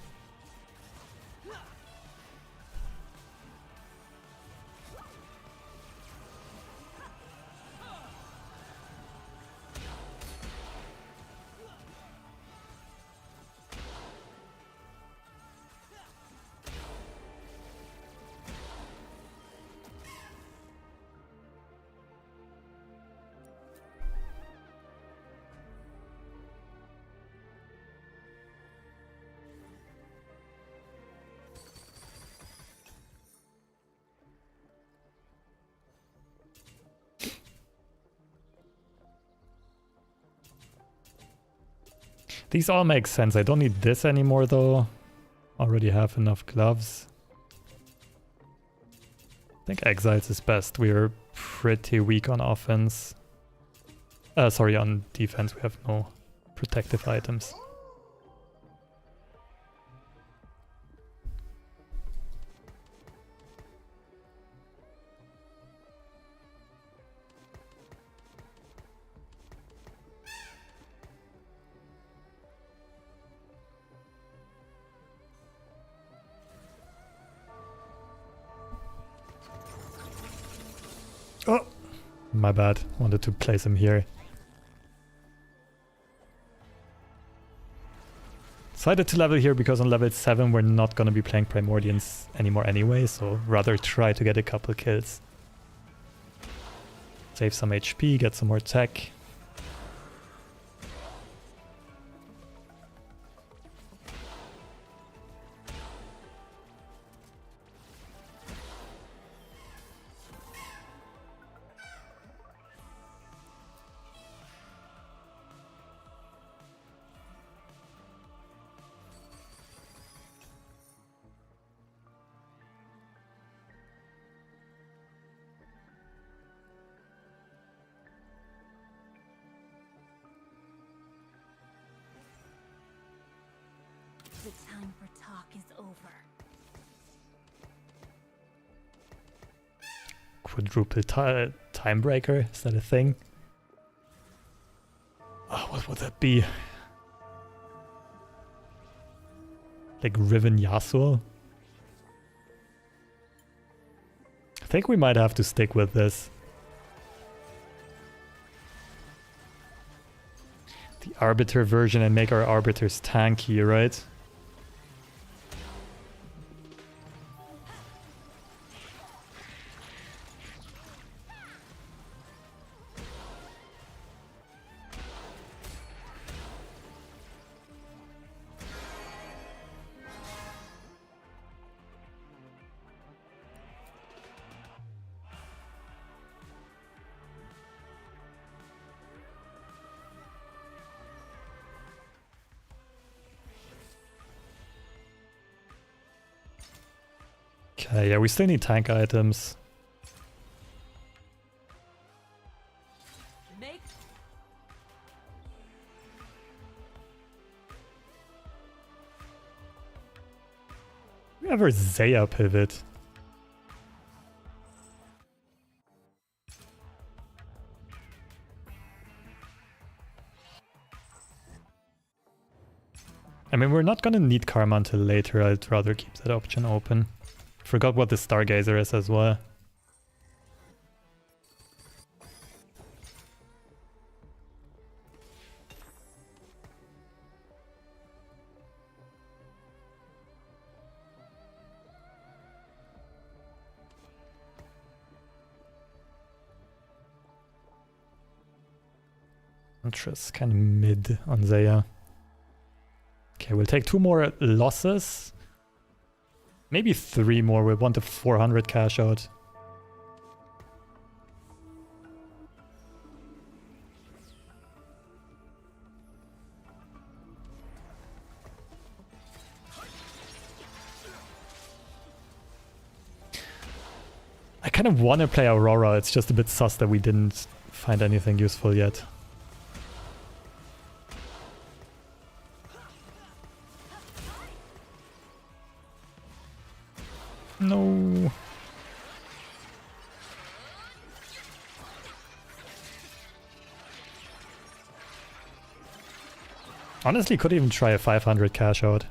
These all make sense. I don't need this anymore though. Already have enough gloves. I think Exiles is best. We're pretty weak on offense. Sorry, on defense we have no protective items. Oh, my bad. Wanted to place him here. Decided to level here because on level 7 we're not going to be playing Primordians anymore anyway, so rather try to get a couple kills. Save some HP, get some more tech. The time for talk is over. Quadruple time breaker, is that a thing? Oh, what would that be? Like Riven Yasuo? I think we might have to stick with this. The Arbiter version and make our Arbiters tanky, right? Okay, yeah, we still need tank items. Make We have our Zaya pivot. I mean, we're not gonna need Karma until later. I'd rather keep that option open. Forgot what the Stargazer is as well. Interest kind of mid on Zaya. Okay, we'll take 2 more losses. Maybe 3 more. We'll want a 400 cash out. I kind of want to play Aurora. It's just a bit sus that we didn't find anything useful yet. No. Honestly, could even try a 500 cash out.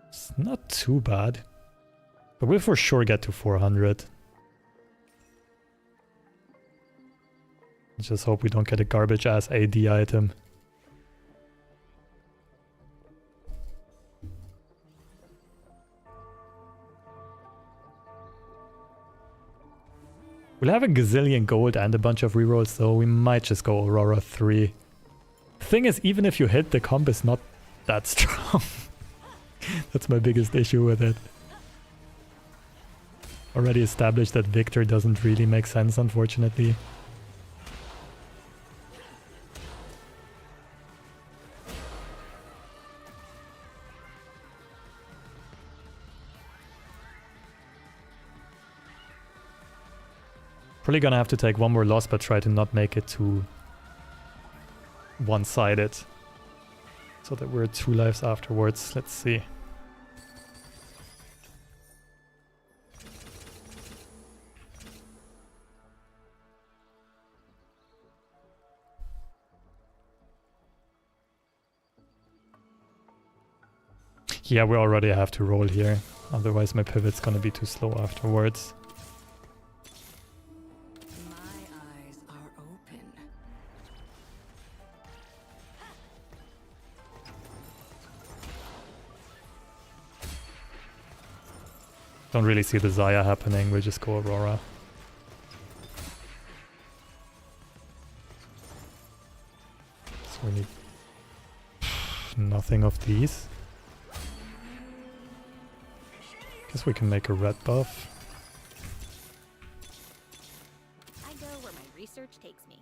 It's not too bad. But we'll for sure get to 400. Just hope we don't get a garbage ass AD item. We'll have a gazillion gold and a bunch of rerolls, so we might just go Aurora 3. The thing is, even if you hit, the comp is not that strong. That's my biggest issue with it. Already established that Victor doesn't really make sense, unfortunately. Probably gonna have to take one more loss, but try to not make it too one-sided. So that we're 2 lives afterwards. Let's see. Yeah, we already have to roll here. Otherwise my pivot's gonna be too slow afterwards. My eyes are open. Don't really see the Zaya happening, we'll just go Aurora. So we need nothing of these. Guess we can make a red buff. I go where my research takes me.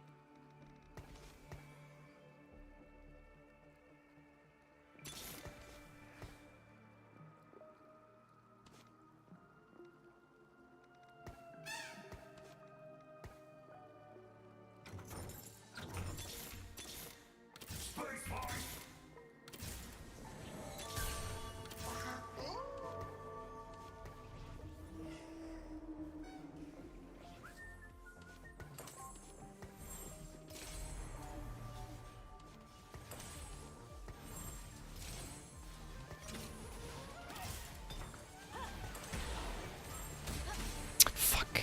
Fuck.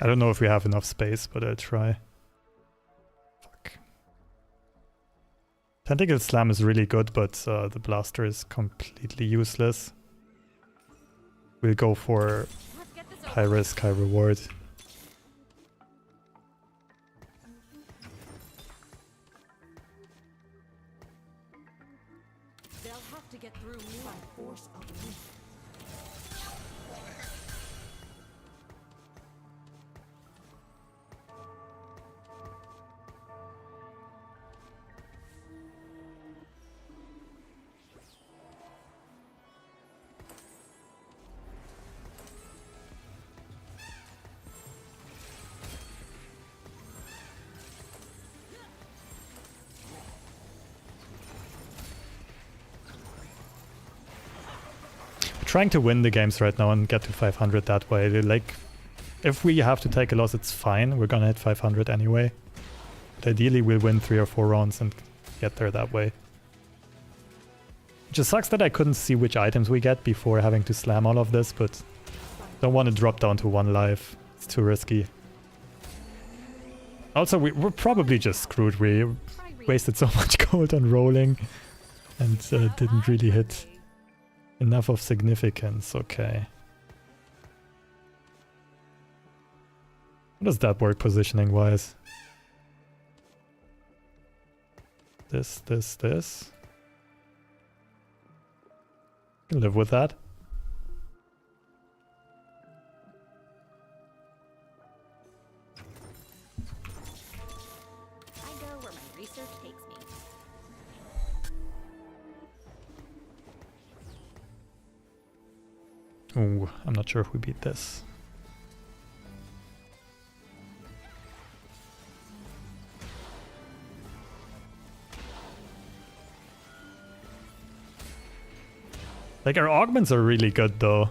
I don't know if we have enough space, but I'll try. Fuck. Tentacle Slam is really good, but the blaster is completely useless. We'll go for Let's get this high over. risk, high reward. They'll have to get through me by force of will. Trying to win the games right now and get to 500 that way. Like, if we have to take a loss, it's fine. We're gonna hit 500 anyway. But ideally, we'll win 3 or 4 rounds and get there that way. It just sucks that I couldn't see which items we get before having to slam all of this, but don't want to drop down to 1 life. It's too risky. Also, we're probably just screwed. We wasted so much gold on rolling and didn't really hit enough of significance. Okay. How does that work positioning wise? This. Can live with that. I go where my research takes me. Ooh, I'm not sure if we beat this. Like, our augments are really good though.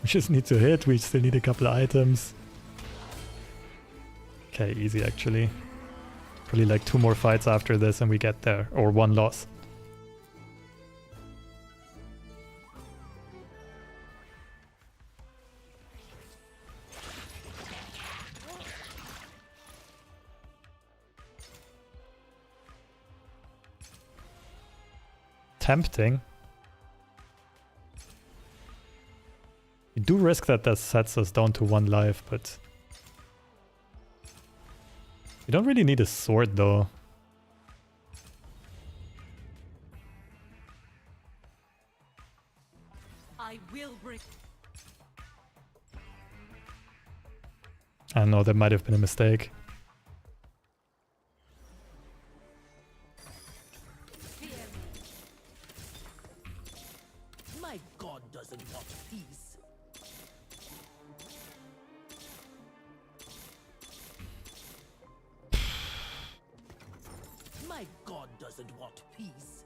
We just need to hit, we still need a couple of items. Okay, easy actually. Probably like 2 more fights after this and we get there. Or 1 loss. Tempting. We do risk that that sets us down to 1 life, but we don't really need a sword though. I will bring. I know that might have been a mistake. My god doesn't want peace. My god doesn't want peace.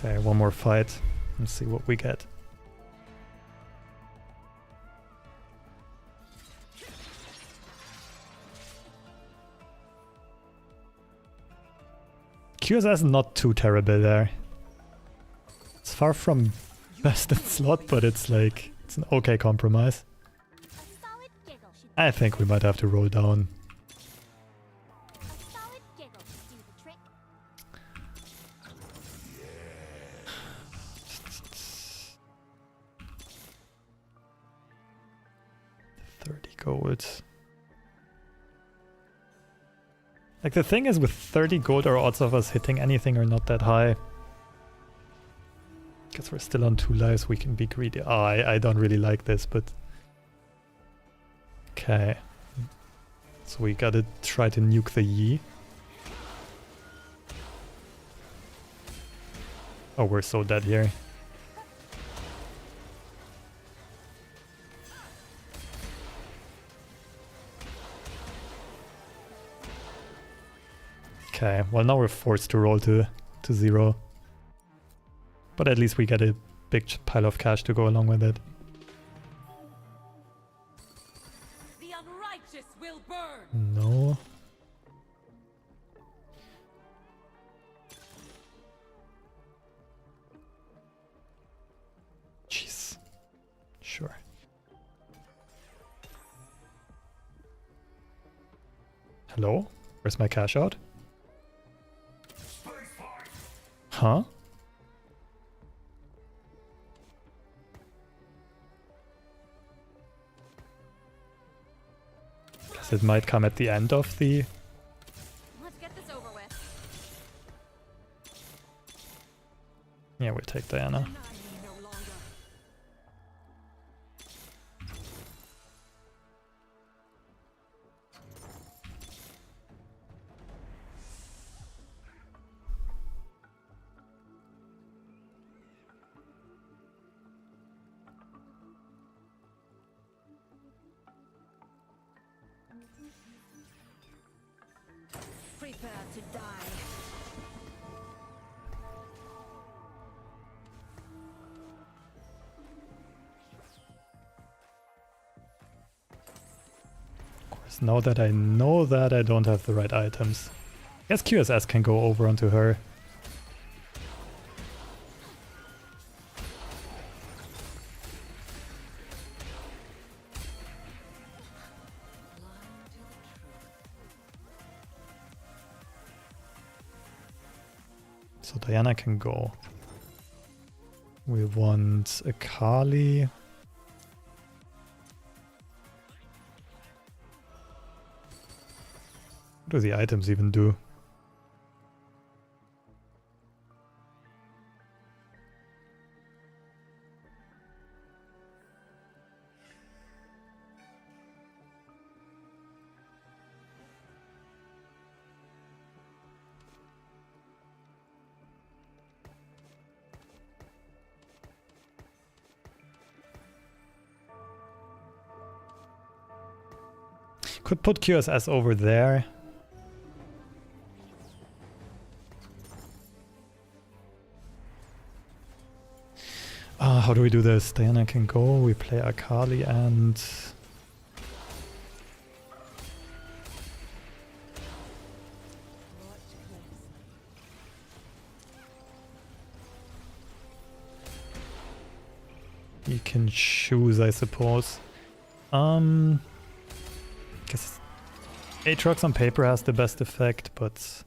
Okay, 1 more fight. Let's see what we get. QSS not too terrible there. It's far from best in slot, but it's like, it's an okay compromise. A solid giggle should I think we might have to roll down. a solid giggle should do the trick. 30 gold. Like the thing is with 30 gold our odds of us hitting anything are not that high. Guess we're still on 2 lives, we can be greedy. Oh, I don't really like this, but... Okay. So we gotta try to nuke the Yi. Oh, we're so dead here. Okay, well now we're forced to roll to 0. But at least we get a big pile of cash to go along with it. The unrighteous will burn. No. Jeez. Sure. Hello? Where's my cash out? Huh? Guess it might come at the end of the... Let's get this over with. Yeah, we'll take Diana. Deny me no longer. Prepare to die. Of course, now that I know that, I don't have the right items. I guess QSS can go over onto her. So Diana can go. We want a Kali. What do the items even do? Could put QSS over there. How do we do this? Diana can go, we play Akali and... You can choose, I suppose. Guess Aatrox on paper has the best effect, but...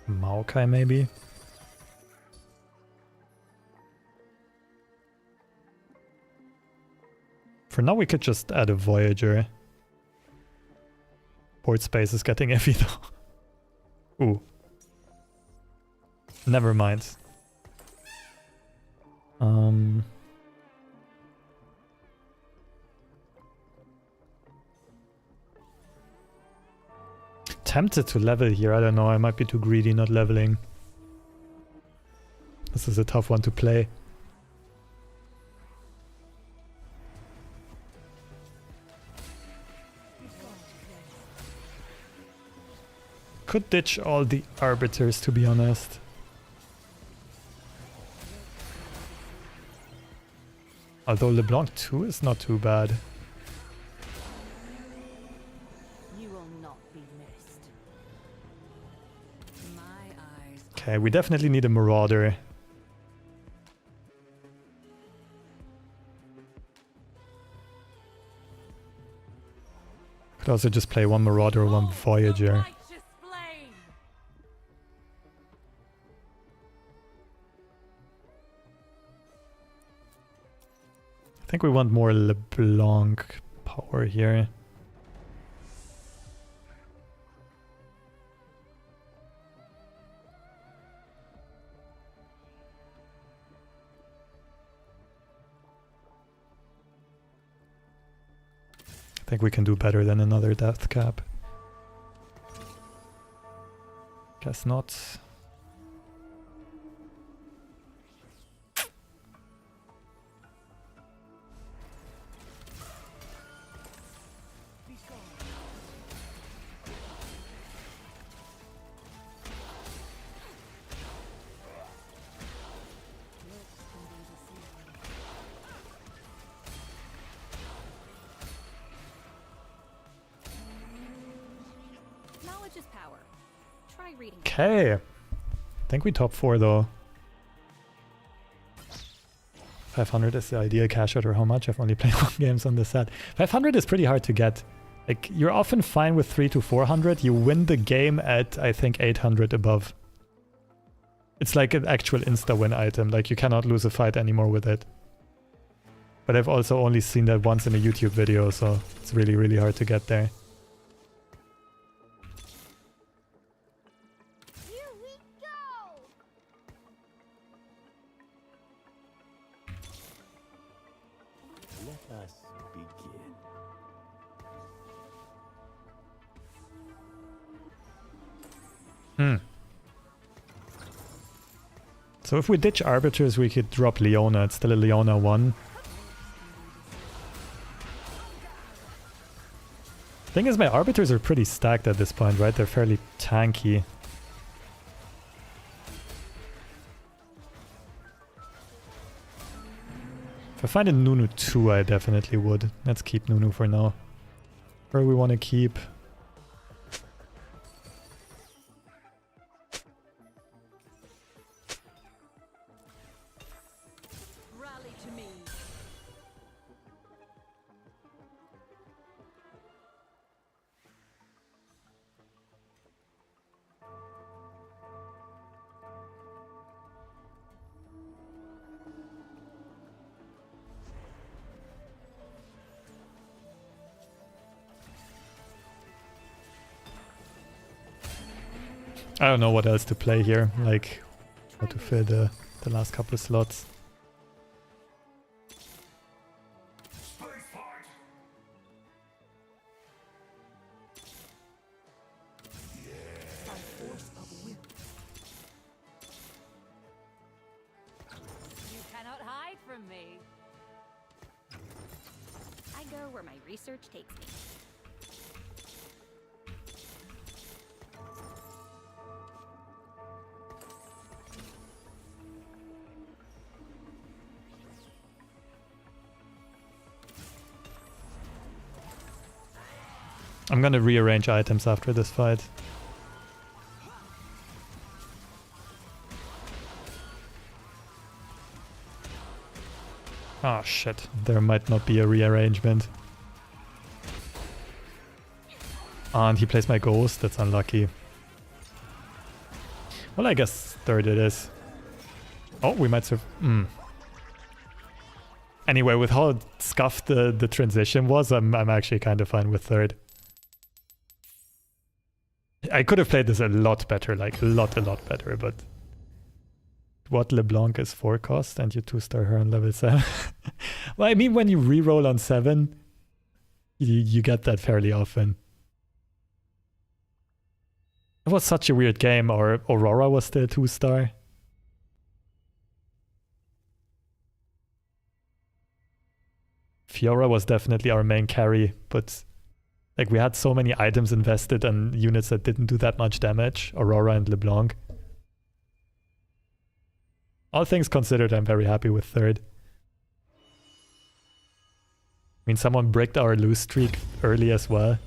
Maokai maybe? For now we could just add a Voyager. Board space is getting heavy though. Ooh. Never mind. Tempted to level here, I don't know, I might be too greedy not leveling. This is a tough one to play. Could ditch all the arbiters, to be honest. Although LeBlanc 2 is not too bad. You will not be missed. My eyes. Okay, we definitely need a Marauder. Could also just play one Marauder or one Voyager. Righteous flame. I think we want more LeBlanc power here. I think we can do better than another death cap. Guess not. Knowledge is power. Try reading. Okay. I think we top 4 though. 500 is the ideal cash out, or how much? I've only played 1 games on this set. 500 is pretty hard to get. Like, you're often fine with 300 to 400. You win the game at, I think, 800 above. It's like an actual insta-win item. Like, you cannot lose a fight anymore with it. But I've also only seen that once in a YouTube video, so it's really, really hard to get there. Here we go. Let us begin. So if we ditch Arbiters, we could drop Leona. It's still a Leona 1. Thing is, my Arbiters are pretty stacked at this point, right? They're fairly tanky. If I find a Nunu 2, I definitely would. Let's keep Nunu for now. Where we want to keep... Rally to me. I don't know what else to play here. Like, how to fill the last couple of slots. You cannot hide from me. research takes me. I'm gonna rearrange items after this fight. Oh shit, there might not be a rearrangement. And he plays my ghost, that's unlucky. Well, I guess third it is. Oh, we might Anyway, with how scuffed the transition was, I'm actually kind of fine with third. I could have played this a lot better, like a lot better, but... What LeBlanc is 4 cost and you 2-star her on level 7. Well, I mean, when you reroll on 7, you get that fairly often. It was such a weird game, or Aurora was the 2-star. Fiora was definitely our main carry, but like we had so many items invested on units that didn't do that much damage, Aurora and LeBlanc. All things considered, I'm very happy with third. I mean, someone bricked our lose streak early as well.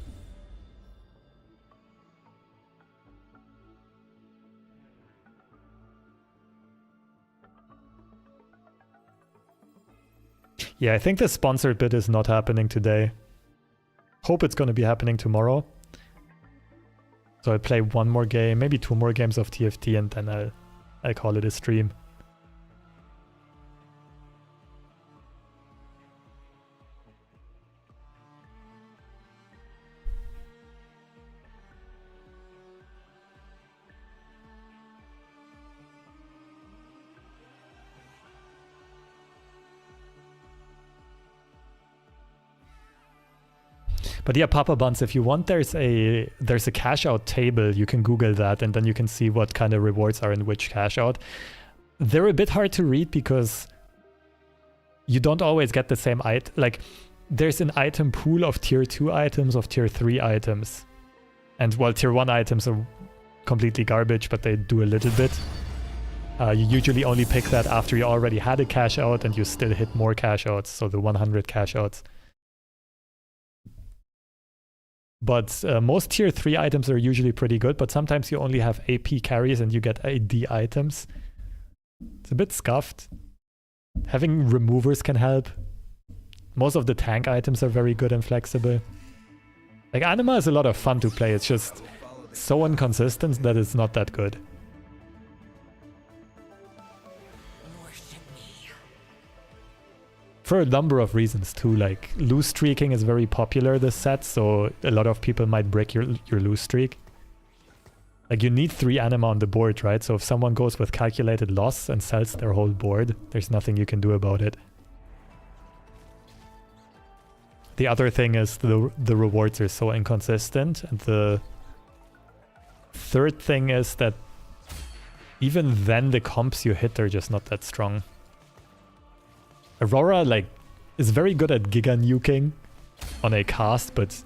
Yeah, I think the sponsored bit is not happening today. Hope it's going to be happening tomorrow. So I'll play one more game, maybe 2 more games of TFT, and then I'll call it a stream. But yeah, Papa Buns, if you want, there's a cash out table. You can Google that and then you can see what kind of rewards are in which cash out. They're a bit hard to read because you don't always get the same item. Like, there's an item pool of tier 2 items, of tier 3 items. And while tier 1 items are completely garbage, but they do a little bit. You usually only pick that after you already had a cash out and you still hit more cash outs, so the 100 cash outs. But most tier 3 items are usually pretty good, but sometimes you only have AP carries and you get AD items. It's a bit scuffed. Having removers can help. Most of the tank items are very good and flexible. Like, Anima is a lot of fun to play, it's just so inconsistent that it's not that good. For a number of reasons too, like lose streaking is very popular this set, so a lot of people might break your lose streak. Like, you need 3 anima on the board, right? So if someone goes with calculated loss and sells their whole board, there's nothing you can do about it. The other thing is the rewards are so inconsistent, and the third thing is that even then the comps you hit are just not that strong. Aurora, like, is very good at giga nuking on a cast, but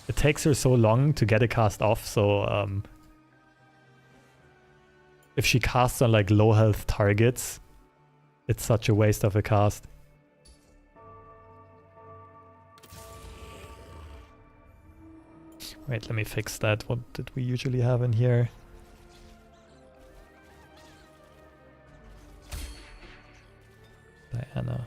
it takes her so long to get a cast off, so if she casts on like low health targets, it's such a waste of a cast. Wait, let me fix that. What did we usually have in here? Diana.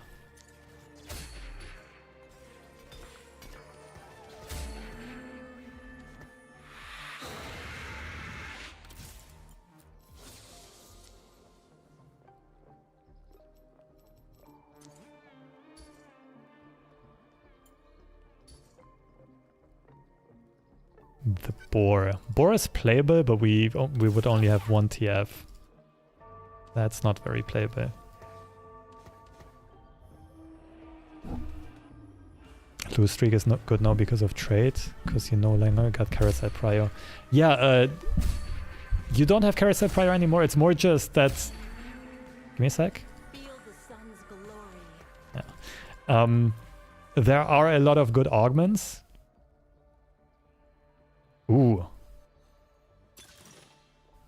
The boar. Boar is playable, but we would only have 1 TF. That's not very playable. Lose streak is not good now because of trade, because you no longer got Carousel Prior. Yeah, you don't have Carousel Prior anymore. It's more just that... Give me a sec. Feel the sun's glory Yeah. There are a lot of good augments. Ooh.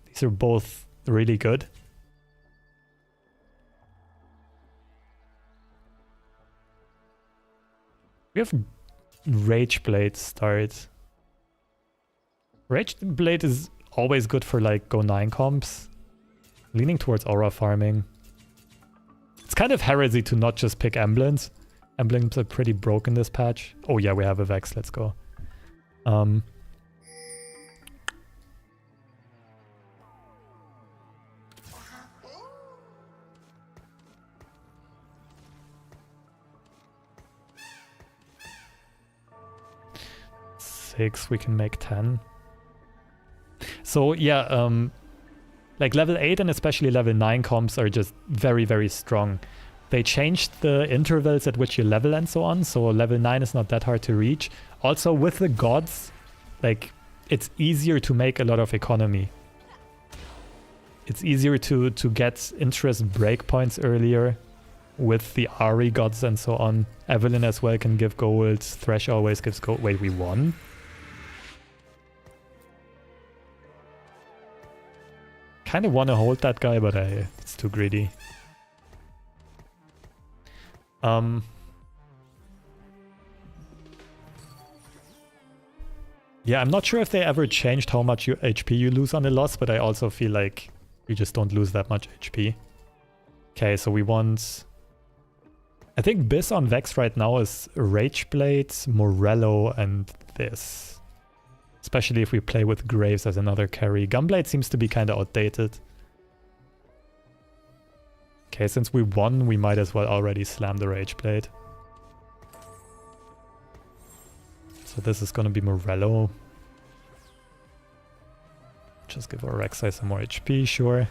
These are both really good. We have Rage Blade start. Rage Blade is always good for like Go 9 comps. Leaning towards aura farming. It's kind of heresy to not just pick emblems. Emblems are pretty broken this patch. Oh yeah, we have a Vex, let's go. Six, we can make 10. So yeah, like level 8 and especially level 9 comps are just very, very strong. They changed the intervals at which you level and so on, so level 9 is not that hard to reach. Also with the gods, like it's easier to make a lot of economy. It's easier to get interest breakpoints earlier with the Ari gods and so on. Evelyn as well can give gold, Thresh always gives gold. Wait, we won? Kind of want to hold that guy, but it's too greedy. Yeah, I'm not sure if they ever changed how much HP you lose on a loss, but I also feel like you just don't lose that much HP. Okay, so we want... I think Biz on Vex right now is Rage Blade, Morello, and this. Especially if we play with Graves as another carry. Gunblade seems to be kind of outdated. Okay, since we won, we might as well already slam the Rage Blade. So this is gonna be Morello. Just give our Rek'Sai some more HP, sure.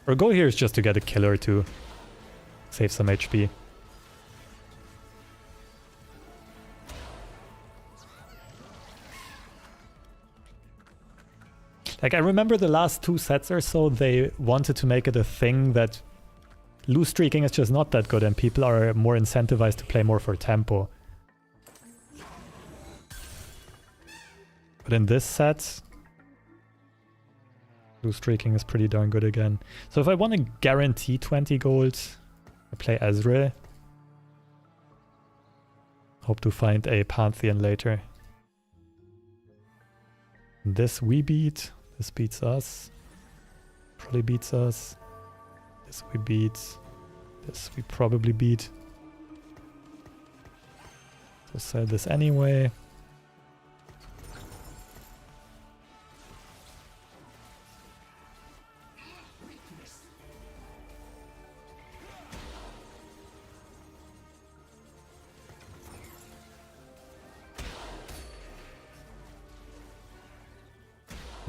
Our goal here is just to get a kill or two. Save some HP. Like, I remember the last 2 sets or so, they wanted to make it a thing that loose streaking is just not that good and people are more incentivized to play more for tempo. But in this set, loose streaking is pretty darn good again. So if I want to guarantee 20 gold, I play Ezreal. Hope to find a Pantheon later. This we beat. This beats us. Probably beats us. This we beat. This we probably beat. So sell this anyway.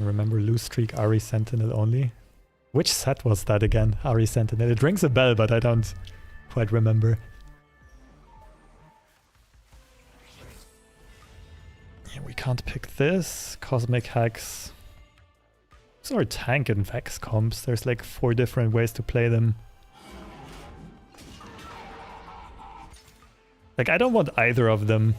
Remember loose streak Ari Sentinel only? Which set was that again? Ari Sentinel. It rings a bell, but I don't quite remember. Yeah, we can't pick this. Cosmic Hex. Who's our tank in Vex comps? There's like 4 different ways to play them. Like, I don't want either of them.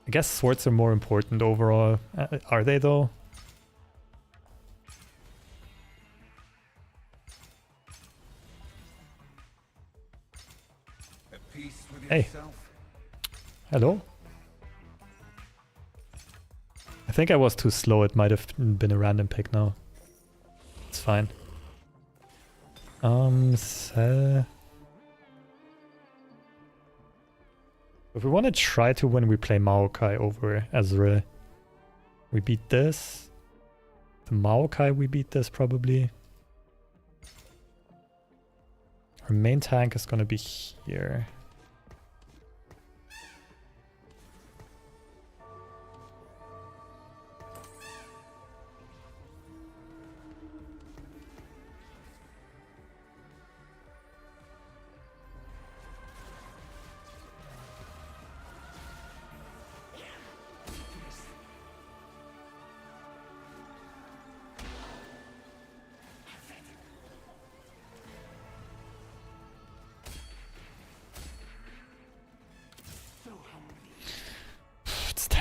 I guess swords are more important overall. Are they though? Hey. Hello? I think I was too slow. It might have been a random pick now. It's fine. Sell. If we want to try to win, we play Maokai over Ezreal. We beat this. The Maokai, we beat this probably. Our main tank is going to be here.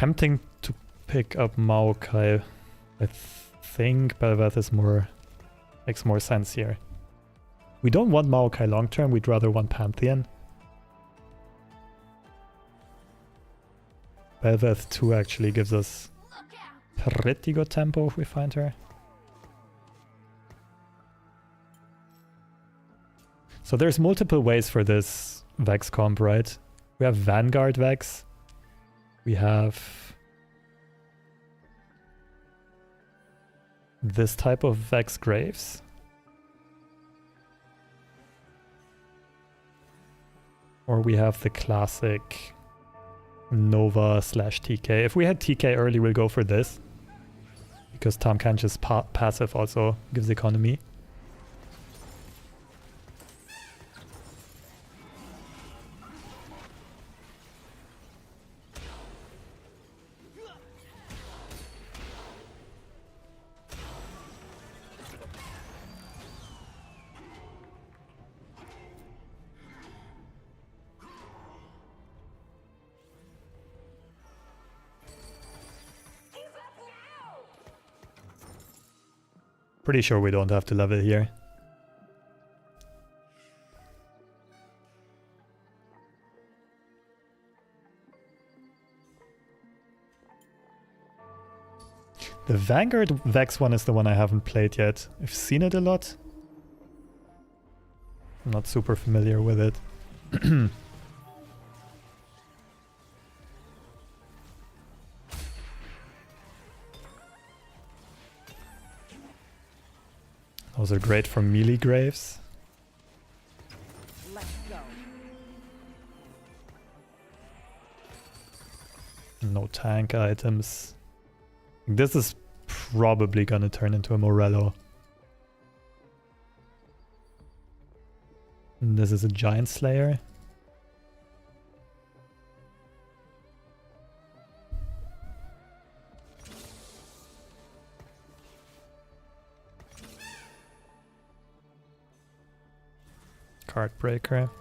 tempting to pick up Maokai. I think Belveth is makes more sense here. We don't want Maokai long term, we'd rather want Pantheon. Belveth 2 actually gives us pretty good tempo if we find her. So there's multiple ways for this Vex comp, right? We have Vanguard Vex. We have this type of Vex Graves. Or we have the classic Nova / TK. If we had TK early, we'll go for this. Because Tahm Kench's passive also gives economy. Pretty sure we don't have to level here. The Vanguard Vex one is the one I haven't played yet. I've seen it a lot. I'm not super familiar with it. Those are great for melee graves. Let's go. No tank items. This is probably gonna turn into a Morello. And this is a Giant Slayer. Card Breaker.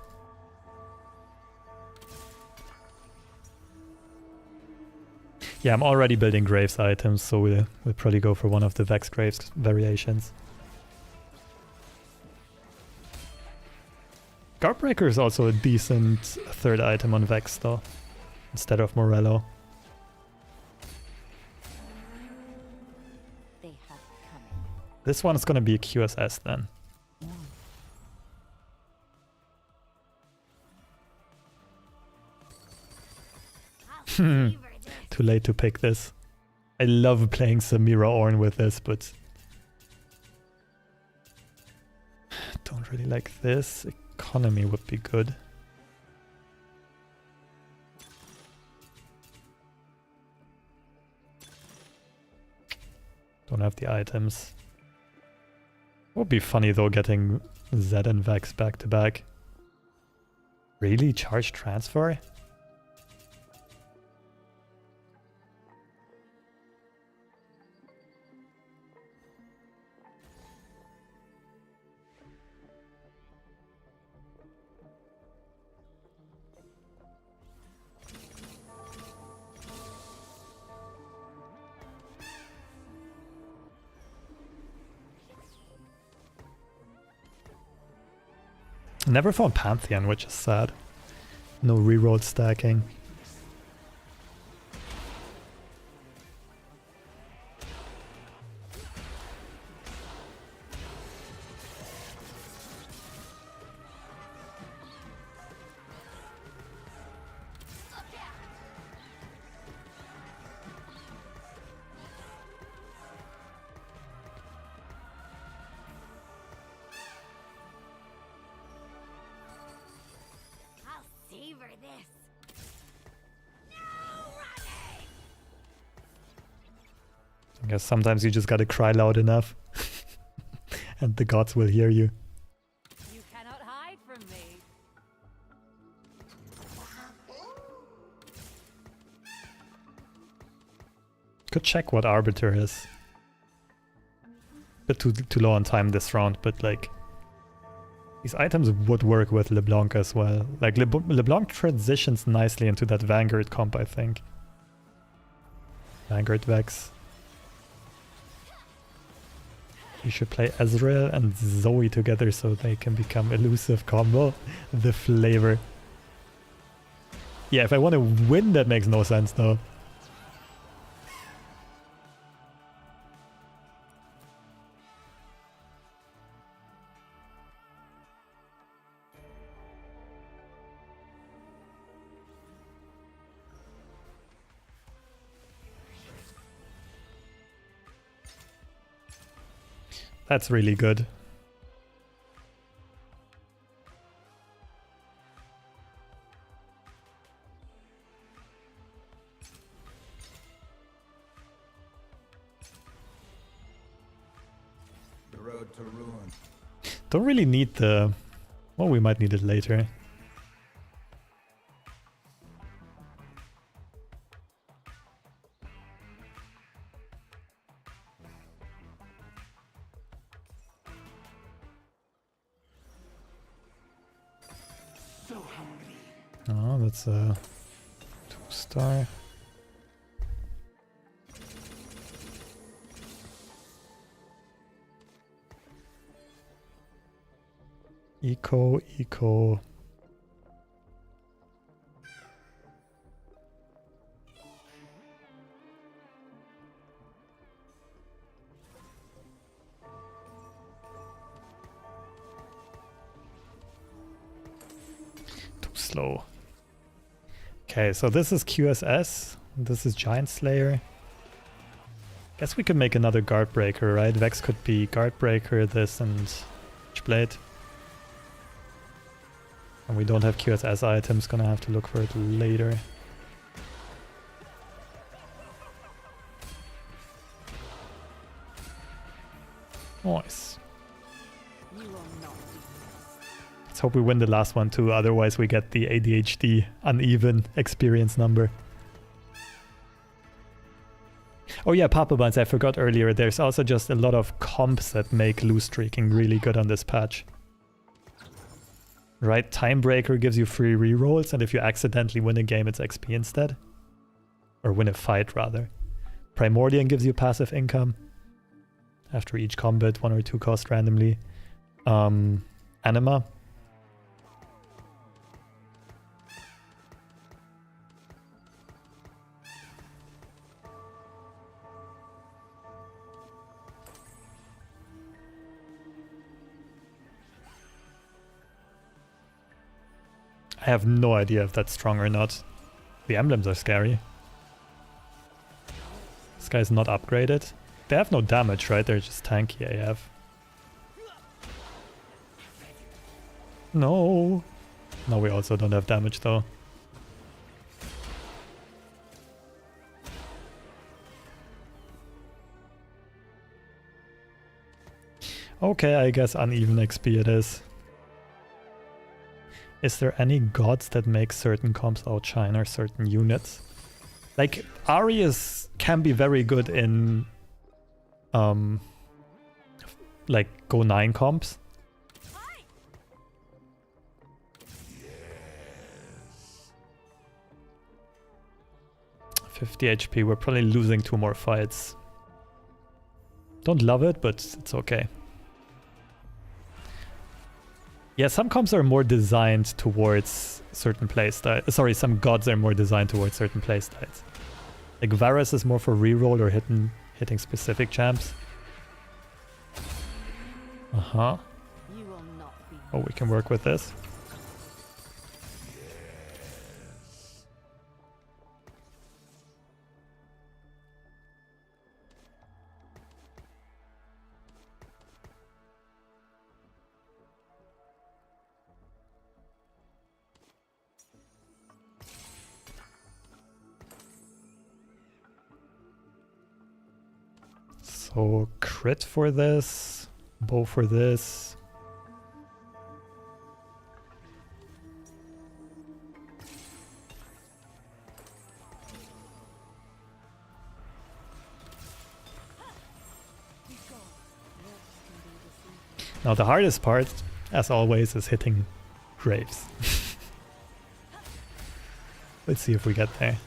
Yeah, I'm already building Graves items, so we'll probably go for one of the Vex Graves variations. Card Breaker is also a decent third item on Vex though, instead of Morello. They have come. This one is gonna be a QSS then. Too late to pick this. I love playing Samira Ornn with this, but don't really like this. Economy would be good. Don't have the items. Would be funny though, getting Zed and Vex back to back. Really? Charge transfer? Never found Pantheon, which is sad. No reroll stacking. Savor this. I guess sometimes you just gotta cry loud enough and the gods will hear you. You cannot hide from me. Could check what Arbiter is. Bit too low on time this round, but like these items would work with LeBlanc as well. Like LeBlanc transitions nicely into that Vanguard comp, I think. Vanguard Vex. You should play Ezreal and Zoe together so they can become elusive combo. The flavor. Yeah, if I want to win, that makes no sense though. That's really good. The road to ruin. Don't really need the... Well, we might need it later. Oh, that's a 2-star. Eco. Too slow. Okay, so this is QSS. This is Giant Slayer. Guess we could make another Guard Breaker, right? Vex could be Guard Breaker, this, and Blade. And we don't have QSS items, gonna have to look for it later. Nice. Let's hope we win the last one too, otherwise we get the ADHD uneven experience number. Oh yeah, Papa Buns, I forgot earlier, there's also just a lot of comps that make loose streaking really good on this patch. Right, Timebreaker gives you free rerolls, and if you accidentally win a game, it's XP instead. Or win a fight, rather. Primordian gives you passive income. After each combat, 1 or 2 cost randomly. Anima. I have no idea if that's strong or not. The emblems are scary. This guy's not upgraded. They have no damage, right? They're just tanky AF. No. No, we also don't have damage though. Okay, I guess uneven XP it is. Is there any gods that make certain comps outshine or certain units? Like, Arius can be very good in like Go 9 comps. Yes. 50 HP, we're probably losing 2 more fights. Don't love it, but it's okay. Yeah, some comps are more designed towards certain playstyles. Sorry, some gods are more designed towards certain playstyles. Like Varus is more for reroll or hitting specific champs. Uh-huh. Oh, we can work with this. So crit for this, bow for this. Now the hardest part, as always, is hitting Graves. Let's see if we get there.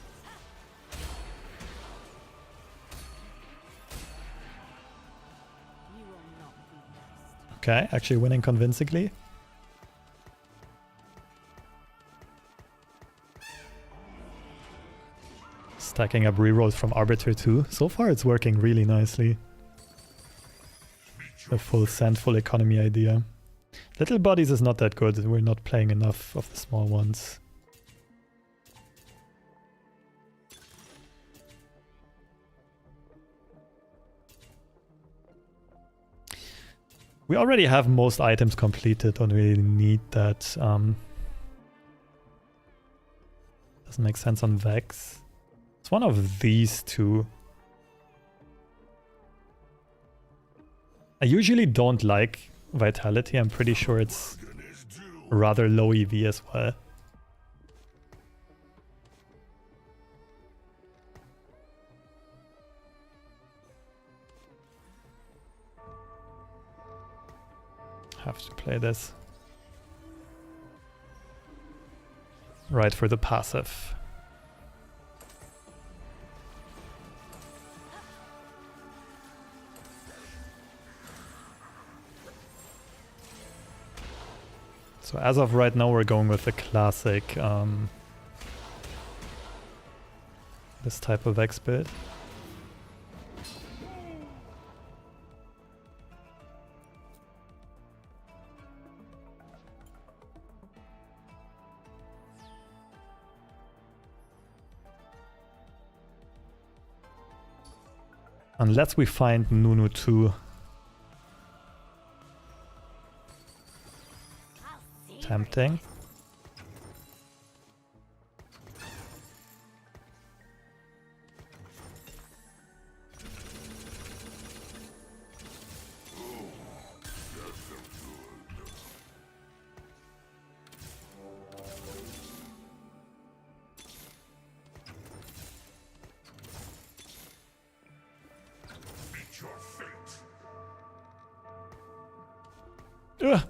Okay, actually winning convincingly. Stacking up rerolls from Arbiter too. So far it's working really nicely. The full sand, full economy idea. Little bodies is not that good. We're not playing enough of the small ones. We already have most items completed. Don't really need that. Doesn't make sense on Vex. It's one of these two. I usually don't like Vitality. I'm pretty sure it's rather low EV as well. Have to play this. Right for the passive. So as of right now, we're going with the classic, this type of X build. Unless we find Nunu 2. Tempting. Ugh.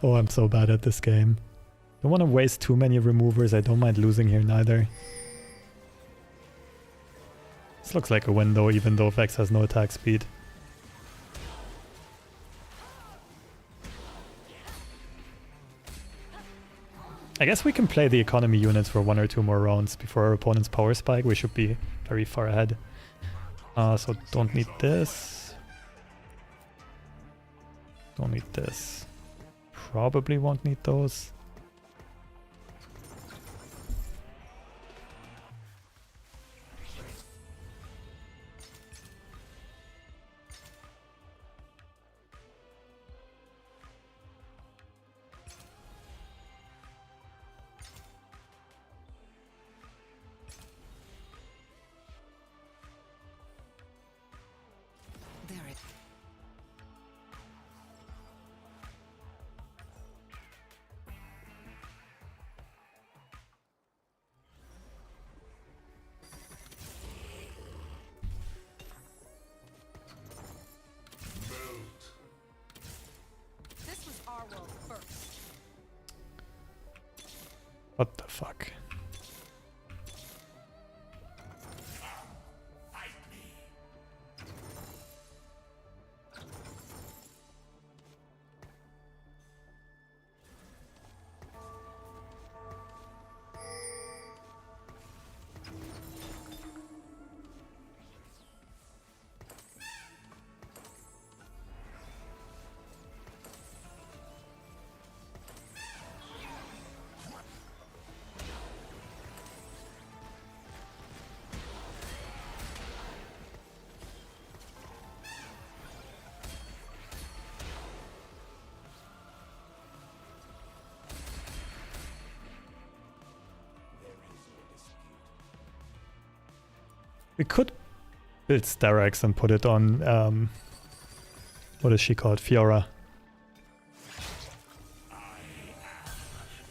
Oh, I'm so bad at this game. Don't want to waste too many removers. I don't mind losing here neither. This looks like a win though, even though Vex has no attack speed. I guess we can play the economy units for 1 or 2 more rounds before our opponent's power spike. We should be very far ahead. So don't need this. Don't need this. Probably won't need those. What the fuck? We could build Starex and put it on, what is she called? Fiora. I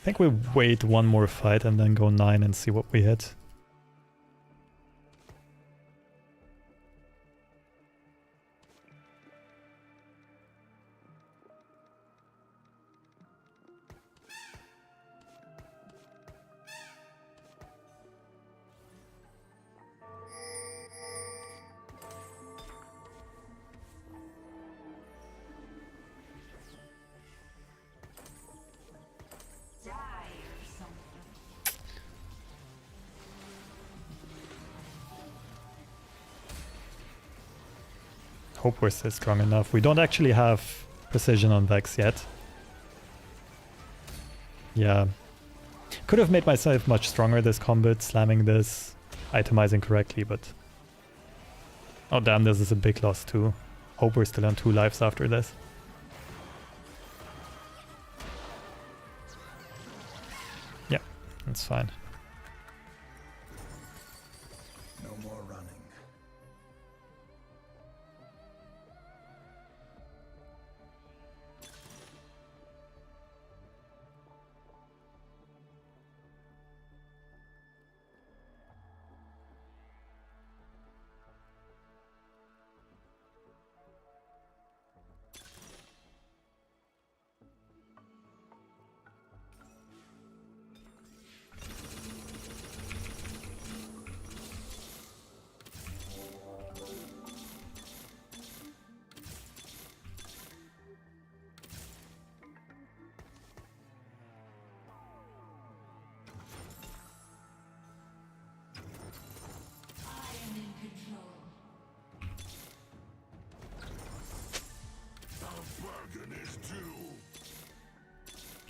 think we wait one more fight and then go 9 and see what we hit. hope we're still strong enough. We don't actually have precision on Vex yet. Yeah. Could have made myself much stronger this combat, slamming this, itemizing correctly, but... Oh damn, this is a big loss too. Hope we're still on 2 lives after this. Yeah, that's fine. No more running.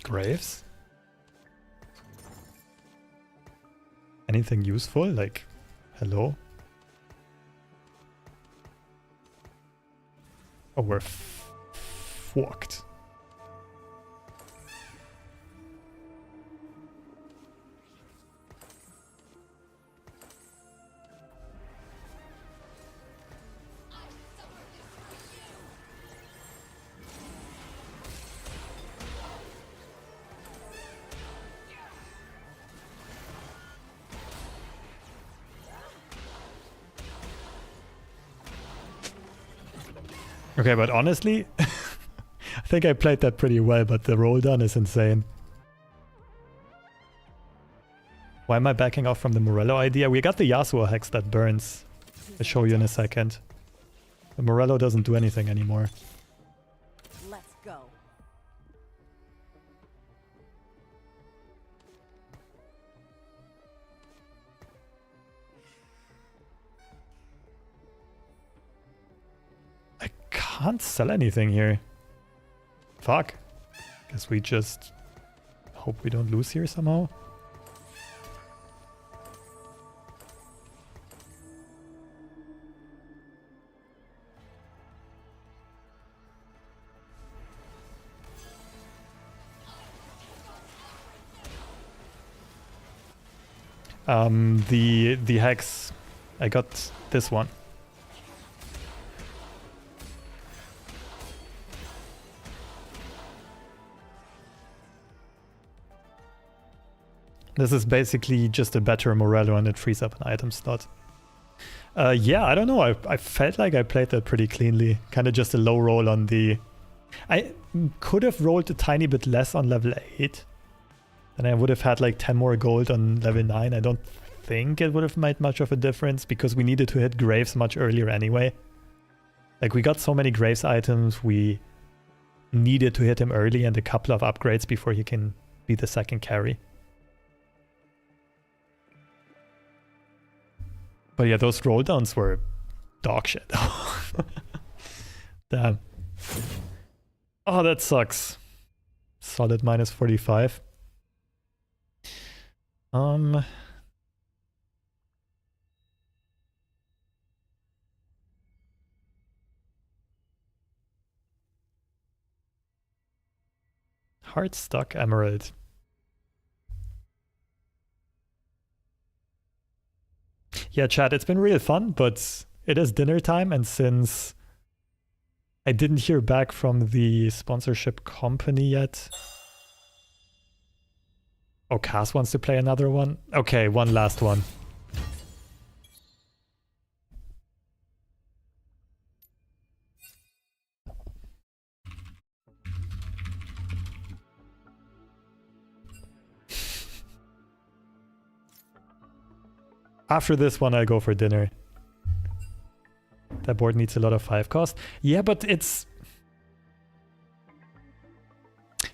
Graves? Anything useful? Like, hello? Oh, we're fucked. Okay, but honestly, I think I played that pretty well, but the roll down is insane. Why am I backing off from the Morello idea? We got the Yasuo hex that burns. I'll show you in a second. The Morello doesn't do anything anymore. Let's go. I can't sell anything here. Fuck. Guess we just hope we don't lose here somehow. The hex, I got this one. This is basically just a better Morello and it frees up an item slot. Yeah, I don't know. I felt like I played that pretty cleanly. Kind of just a low roll on the... I could have rolled a tiny bit less on level 8. And I would have had like 10 more gold on level 9. I don't think it would have made much of a difference because we needed to hit Graves much earlier anyway. Like we got so many Graves items, we needed to hit him early and a couple of upgrades before he can be the second carry. But yeah, those roll downs were dog shit. Damn. Oh, that sucks. Solid minus 45. Hard stuck emerald. Yeah, chat, it's been real fun, but it is dinner time, and since I didn't hear back from the sponsorship company yet. Oh, Cass wants to play another one? Okay, one last one. After this one, I'll go for dinner. That board needs a lot of 5 cost. Yeah, but it's...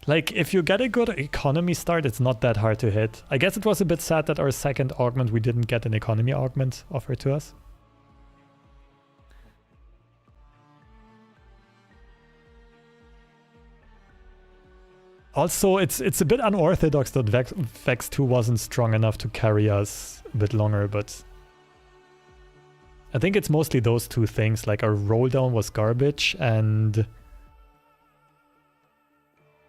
like, if you get a good economy start, it's not that hard to hit. I guess it was a bit sad that our second augment, we didn't get an economy augment offered to us. Also, it's a bit unorthodox that Vex 2 wasn't strong enough to carry us a bit longer, but I think it's mostly those two things. Like, our roll down was garbage, and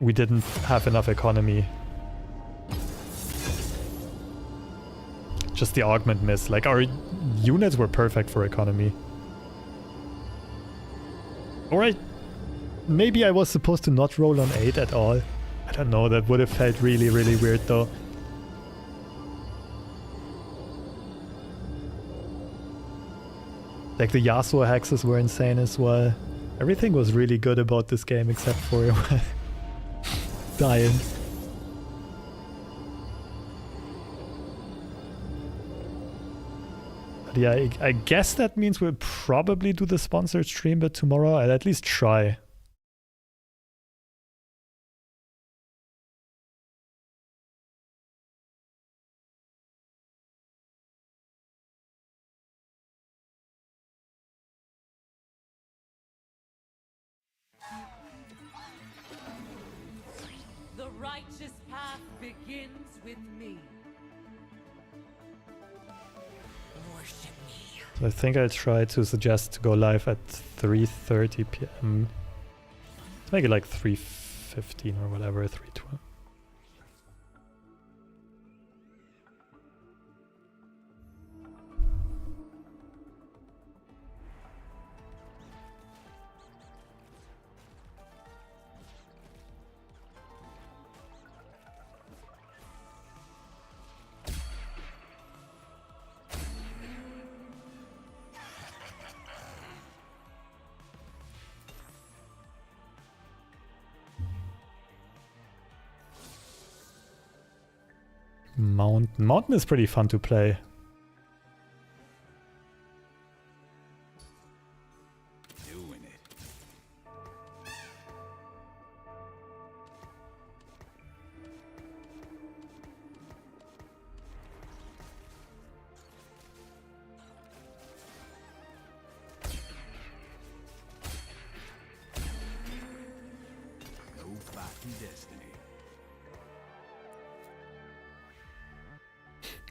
we didn't have enough economy. Just the augment miss. Like, our units were perfect for economy. Alright. Maybe I was supposed to not roll on 8 at all. I don't know, that would have felt really, really weird though. Like, the Yasuo hexes were insane as well. Everything was really good about this game except for dying. But yeah, I guess that means we'll probably do the sponsored stream, but tomorrow I'll at least try. The righteous path begins with me. Worship me. So I think I'll try to suggest to go live at 3:30 p.m. Let's make it like 3:15 or whatever, 3:12. Mountain is pretty fun to play. Doing it. No fighting destiny.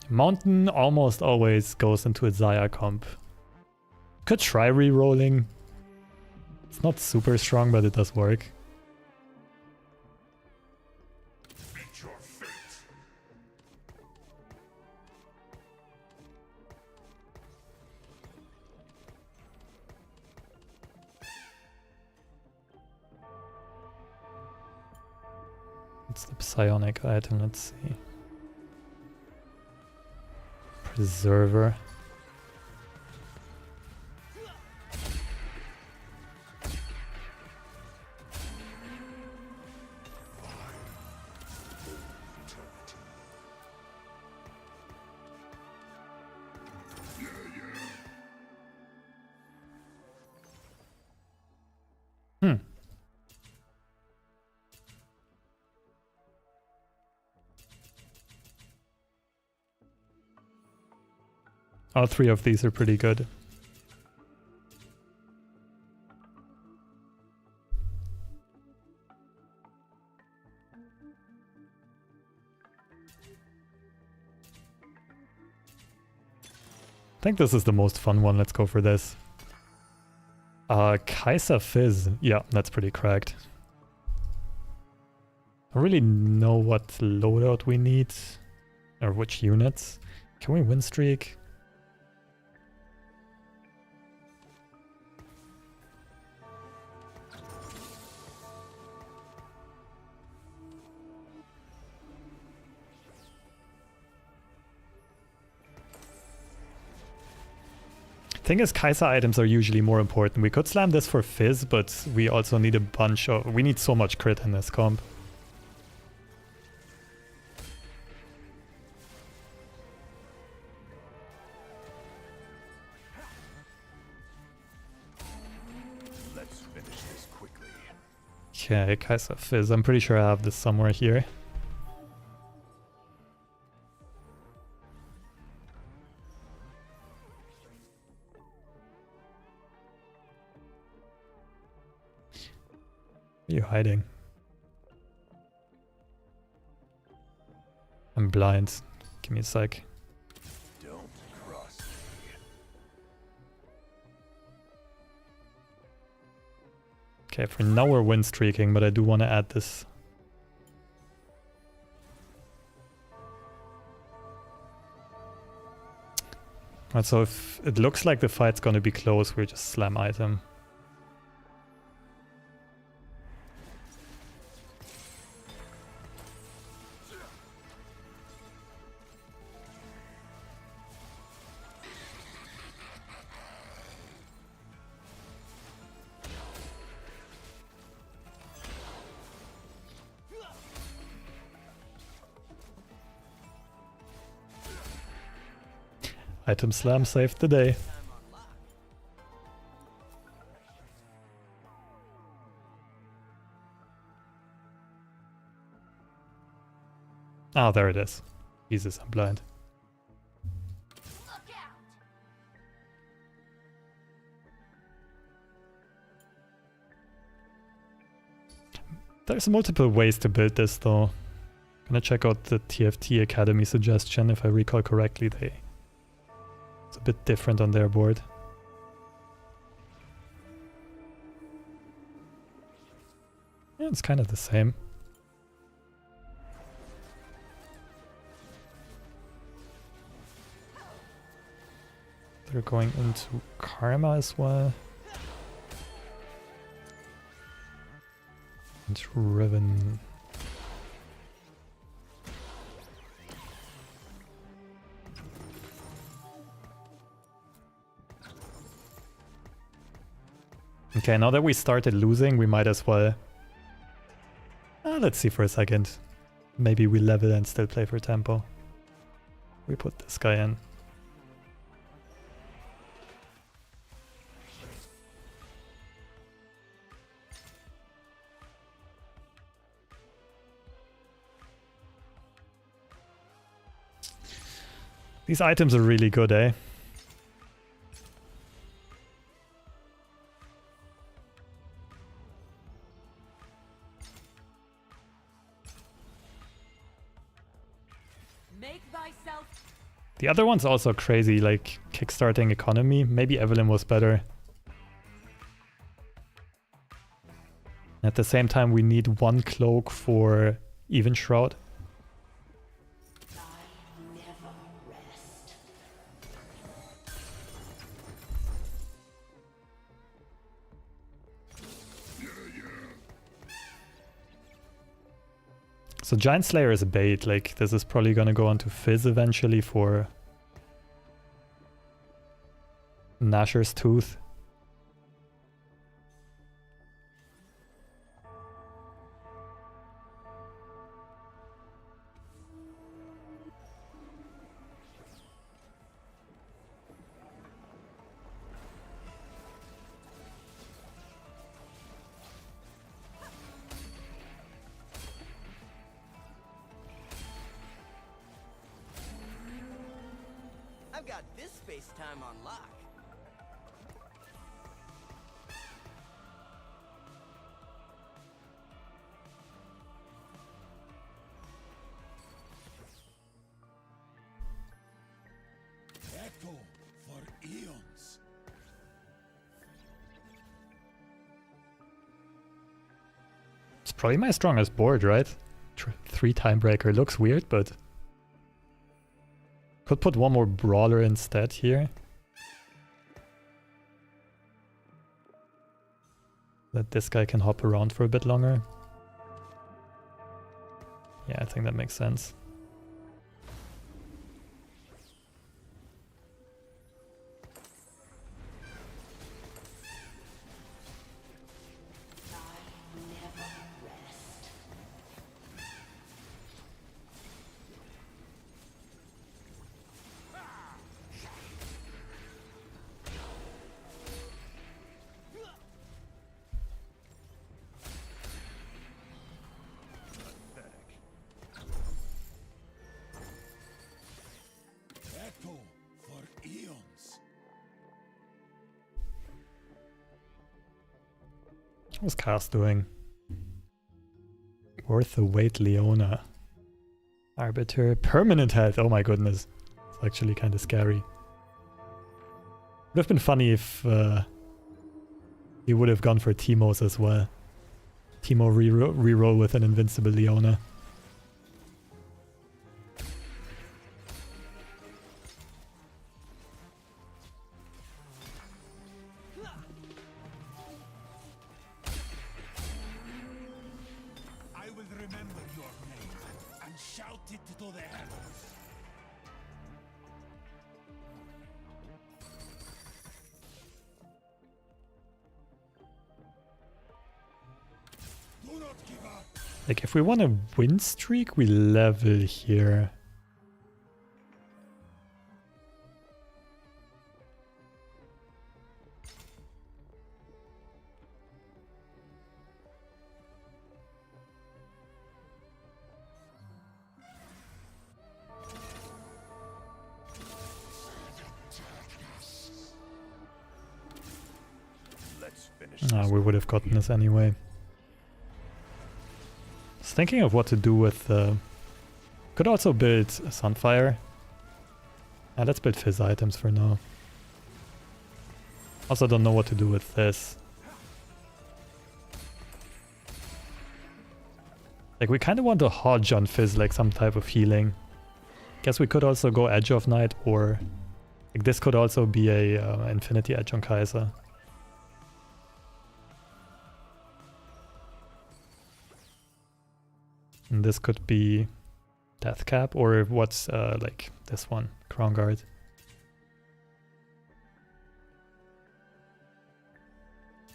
Mountain almost always goes into a Zaya comp. Could try re-rolling. It's not super strong, but it does work. Meet your fate. What's the psionic item? Let's see. Preserver. All three of these are pretty good. I think this is the most fun one. Let's go for this. Kaiser Fizz. Yeah, that's pretty cracked. I don't really know what loadout we need. Or which units. Can we win streak? Thing is, Kaiser items are usually more important. We could slam this for Fizz, but we also need a bunch of... We need so much crit in this comp. Let's finish this quickly. Okay, Kaiser Fizz. I'm pretty sure I have this somewhere here. Where are you hiding? blind. Give me a sec. Don't cross me. Okay, for now we're win streaking, but I do want to add this. Right, so if it looks like the fight's gonna be close, we just slam item. Item slam saved the day. Ah, there it is. Jesus, I'm blind. There's multiple ways to build this though. Gonna check out the TFT Academy suggestion. If I recall correctly, it's a bit different on their board. Yeah, it's kind of the same. They're going into Karma as well. And Riven. Okay, now that we started losing, we might as well... let's see for a second. Maybe we level and still play for tempo. We put this guy in. These items are really good, eh? The other one's also crazy, like kickstarting economy. Maybe Evelyn was better. At the same time, we need one cloak for Even Shroud. So Giant Slayer is a bait, like this is probably gonna go on to Fizz eventually for Nasher's Tooth. I've got this space-time on lock. Echo for eons. It's probably my strongest board, right? 3 time breaker looks weird, but could put one more brawler instead here. That this guy can hop around for a bit longer. Yeah, I think that makes sense. Echo for eons. What's Cass doing? Worth the wait, Leona. Arbiter, permanent health. Oh my goodness. It's actually kind of scary. Would have been funny if he would have gone for Teimo's as well. Teimo reroll with an invincible Leona. I will remember your name and shout it to the heavens. Do not give up. Like, if we want a win streak, we level here. Let's finish Ah, we would have gotten this anyway. I was thinking of what to do with... could also build Sunfire. Let's build Fizz items for now. Also don't know what to do with this. Like, we kind of want to hodge on Fizz, like some type of healing. Guess we could also go Edge of Night, or... like, this could also be a Infinity Edge on Kaiser. And this could be Death Cap, or what's like this one, Crown Guard.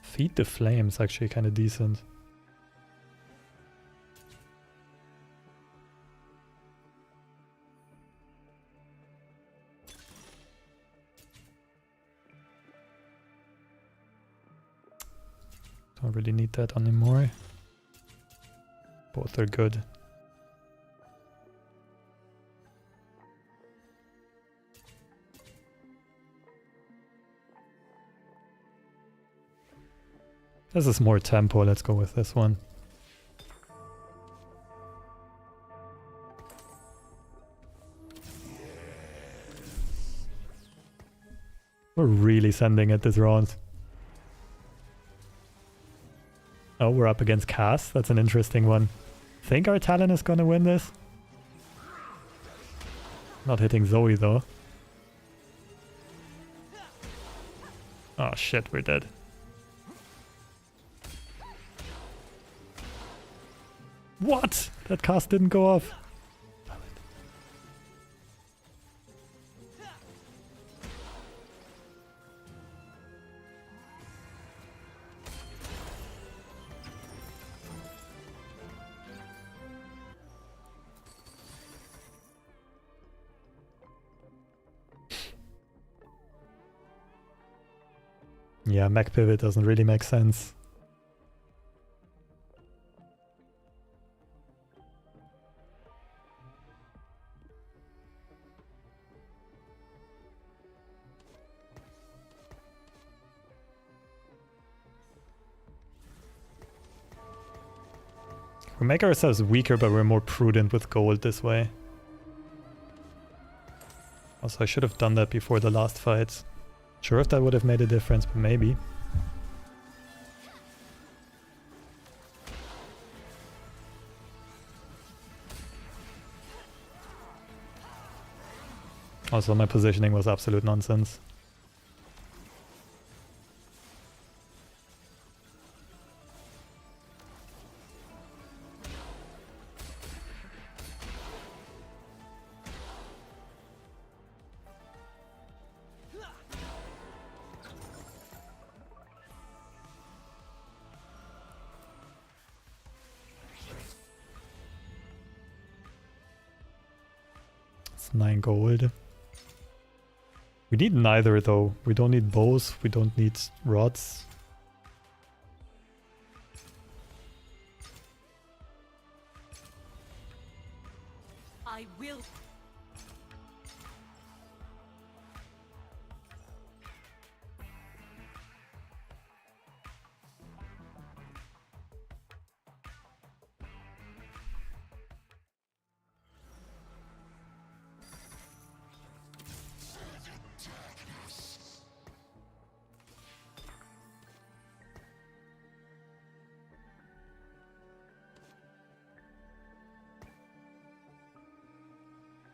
Feed the Flames, actually kind of decent. Don't really need that anymore. Both are good. This is more tempo, let's go with this one. We're really sending it this round. Oh, we're up against Cass. That's an interesting one. Think our Talon is gonna win this? Not hitting Zoe though. Oh shit, we're dead. What? That cast didn't go off. Damn it. Yeah, mech pivot doesn't really make sense. We make ourselves weaker, but we're more prudent with gold this way. Also, I should have done that before the last fight. Sure if that would have made a difference, but maybe. Also, my positioning was absolute nonsense. It's 9 gold. We need neither though. We don't need bows, we don't need rods. I will.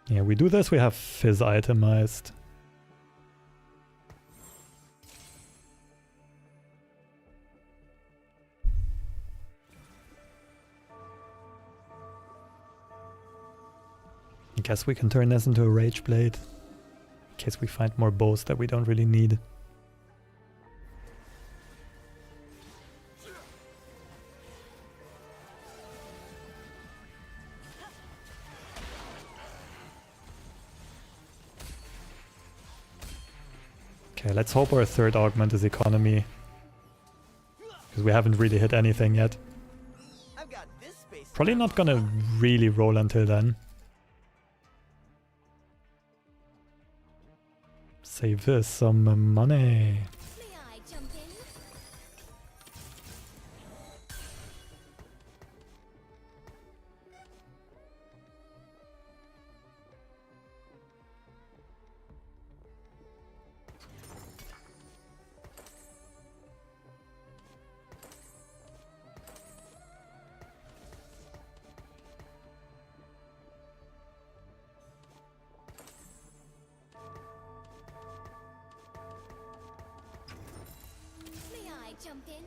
Yeah, we do this, we have Fizz itemized. I guess we can turn this into a Rage Blade. In case we find more bows that we don't really need. Okay, let's hope our third augment is economy. Because we haven't really hit anything yet. I've got this space. Probably not gonna really roll until then. Save us some money. May I jump in? May I jump in?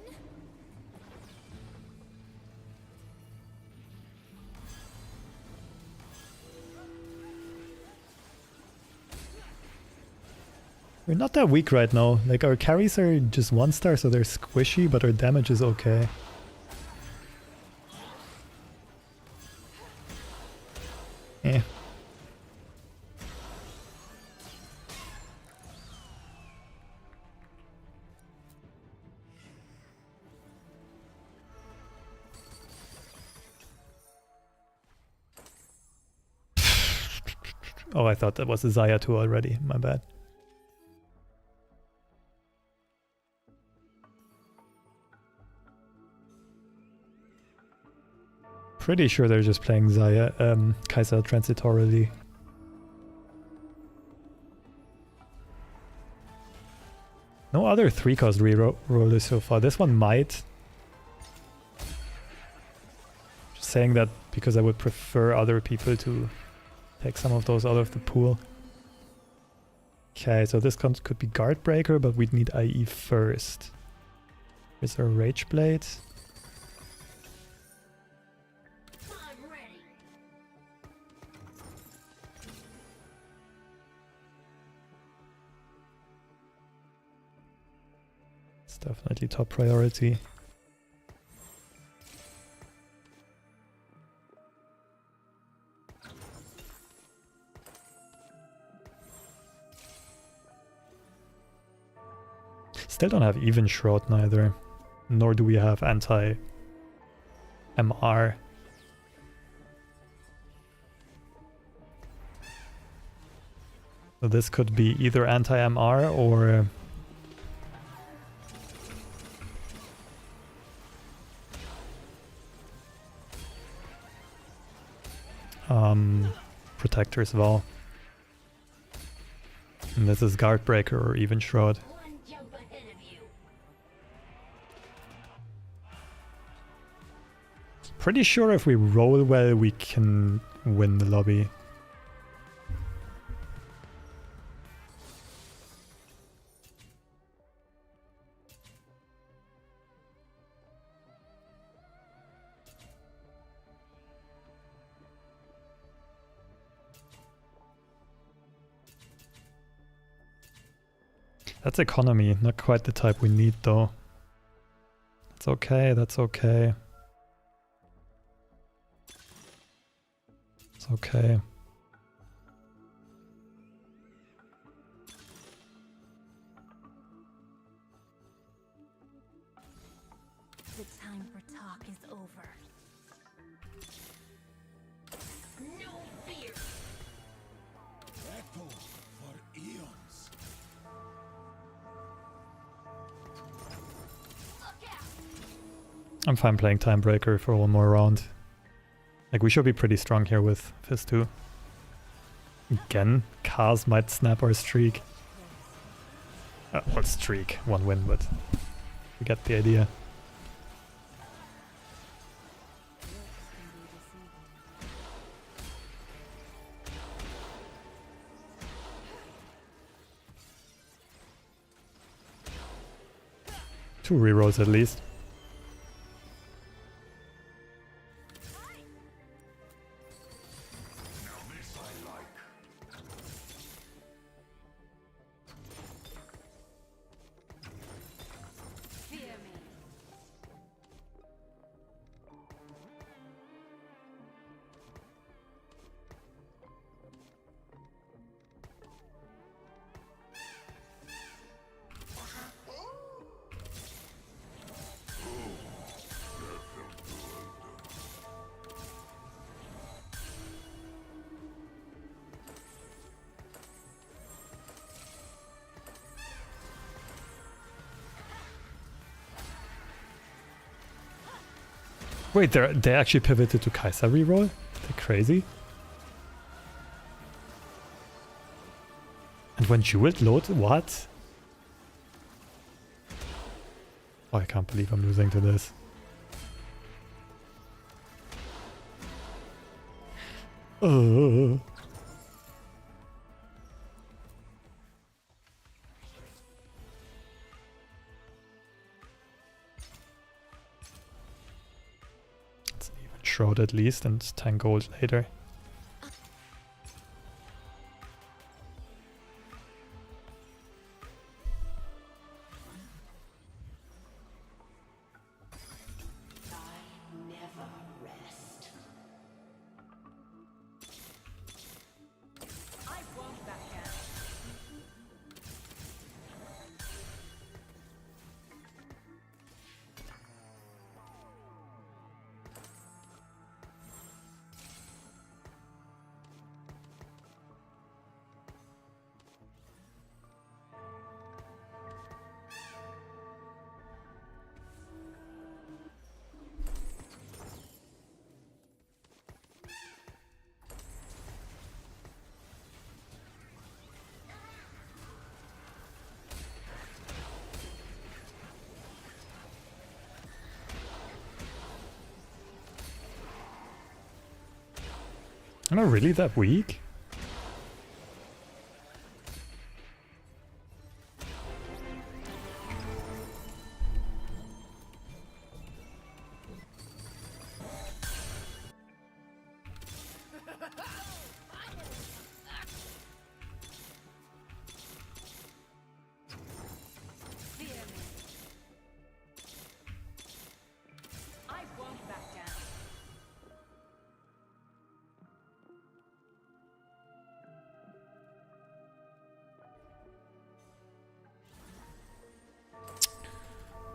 We're not that weak right now. Like, our carries are just 1-star, so they're squishy, but our damage is okay. Eh. Oh, I thought that was a Zaya 2 already. My bad. Pretty sure they're just playing Zaya, Kaiser transitorily. No other 3-cost rerollers so far. This one might. Just saying that because I would prefer other people to take some of those out of the pool. Okay, so this could be Guard Breaker, but we'd need IE first. Here's our Rage Blade. It's definitely top priority. Still don't have even Shroud neither, nor do we have anti-MR. So this could be either anti-MR or Protector's Vow. And this is Guard Breaker or even Shroud. Pretty sure if we roll well, we can win the lobby. That's economy, not quite the type we need though. That's okay, that's okay. It's okay. The time for talk is over. No fear. Battle for eons. Look out. I'm fine playing Timebreaker for one more round. Like, we should be pretty strong here with Fizz 2. Again, Kaz might snap our streak. Well, streak, one win, but we get the idea. 2 rerolls at least. Fear me. Wait, they actually pivoted to Kai'Sa reroll? They're crazy. And when Jeweled load, what? Oh, I can't believe I'm losing to this. It's an even shroud at least, and 10 gold later. I won't back down. Am I really that weak? Fear me. I won't back down.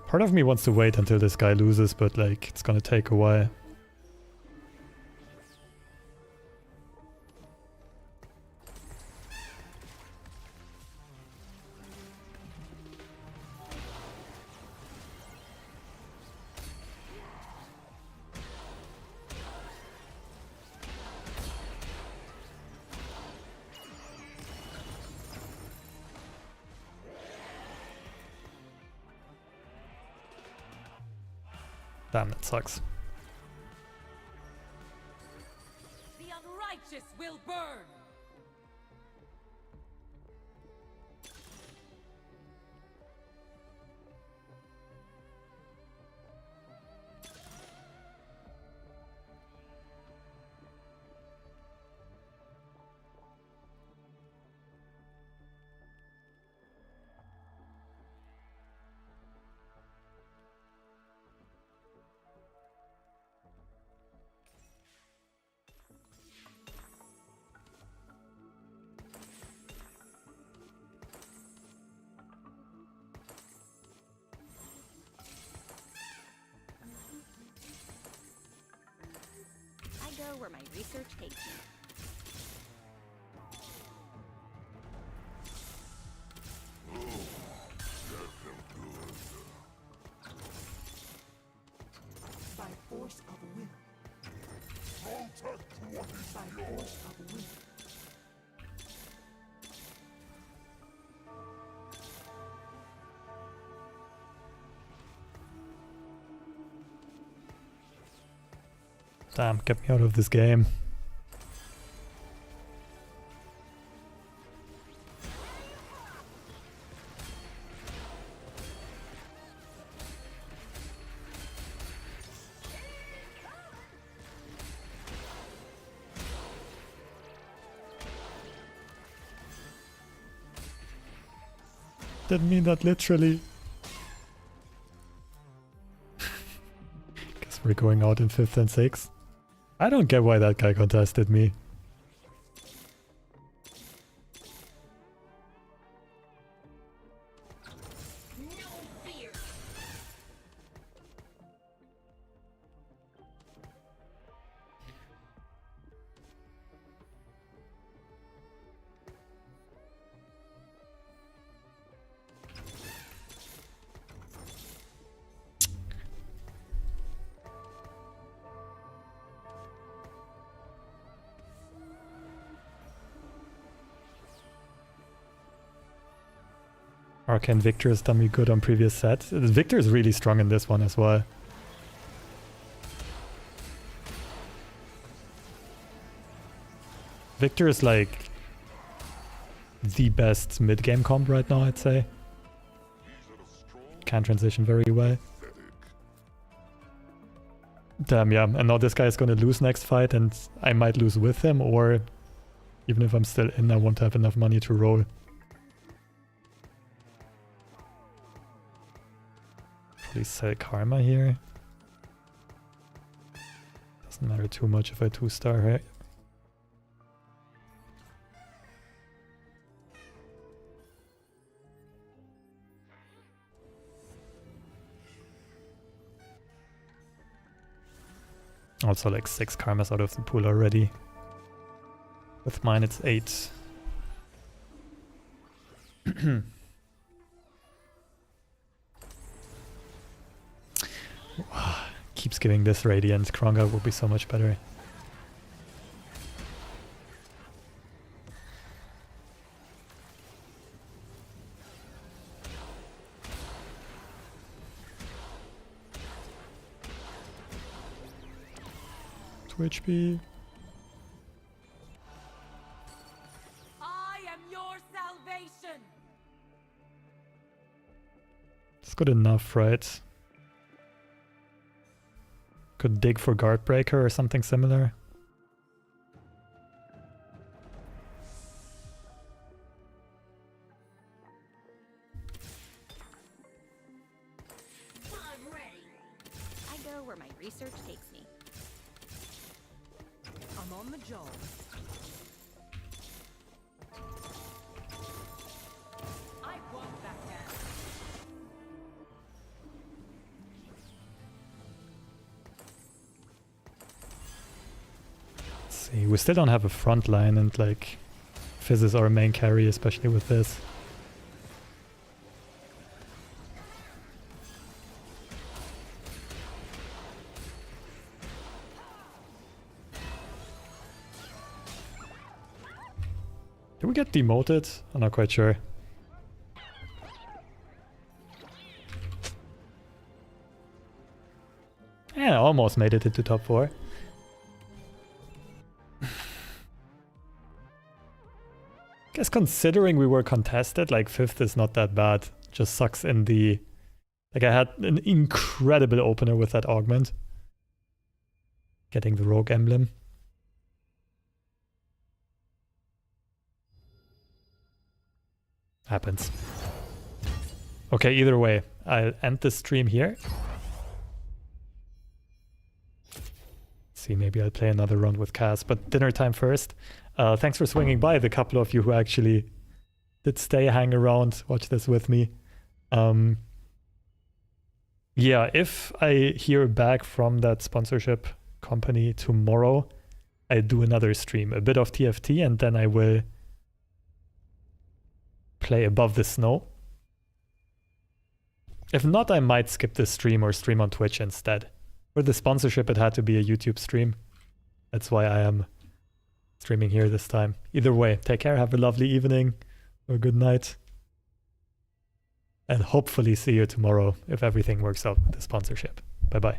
Part of me wants to wait until this guy loses, but like, it's gonna take a while. Damn, that sucks. The unrighteous will burn. I go where my research takes me. By force of will. By force of will. Damn, get me out of this game. Didn't mean that literally. Guess we're going out in 5th and 6th. I don't get why that guy contested me. Arcane Victor has done me good on previous sets. Victor is really strong in this one as well. Victor is like the best mid-game comp right now, I'd say. Can transition very well. Damn, yeah. And now this guy is going to lose next fight and I might lose with him, or even if I'm still in, I won't have enough money to roll. Please sell Karma here. Doesn't matter too much if I 2-star, right? Also like 6 Karmas out of the pool already. With mine it's 8. Keeps giving this Radiant. Kronga will be so much better. Twitch B. I am your salvation. It's good enough, right? Could dig for Guard Breaker or something similar. I'm ready. I go where my research takes me. I'm on the job. I won't back down. See, we still don't have a front line, and like Fizz is our main carry, especially with this. Did we get demoted? I'm not quite sure. Yeah, almost made it into top 4. Guess considering we were contested, like 5th is not that bad. Just sucks in the... Like I had an incredible opener with that augment. Getting the rogue emblem. Happens. Okay, either way, I'll end the stream here. See, maybe I'll play another round with Cass, but dinner time first. Thanks for swinging by, the couple of you who actually did stay, hang around, watch this with me. Yeah, if I hear back from that sponsorship company tomorrow, I'll do another stream, a bit of TFT, and then I will play Above the Snow. If not, I might skip this stream or stream on Twitch instead. For the sponsorship, it had to be a YouTube stream. That's why I am streaming here this time. Either way, take care, have a lovely evening or good night. And hopefully see you tomorrow if everything works out with the sponsorship. Bye-bye.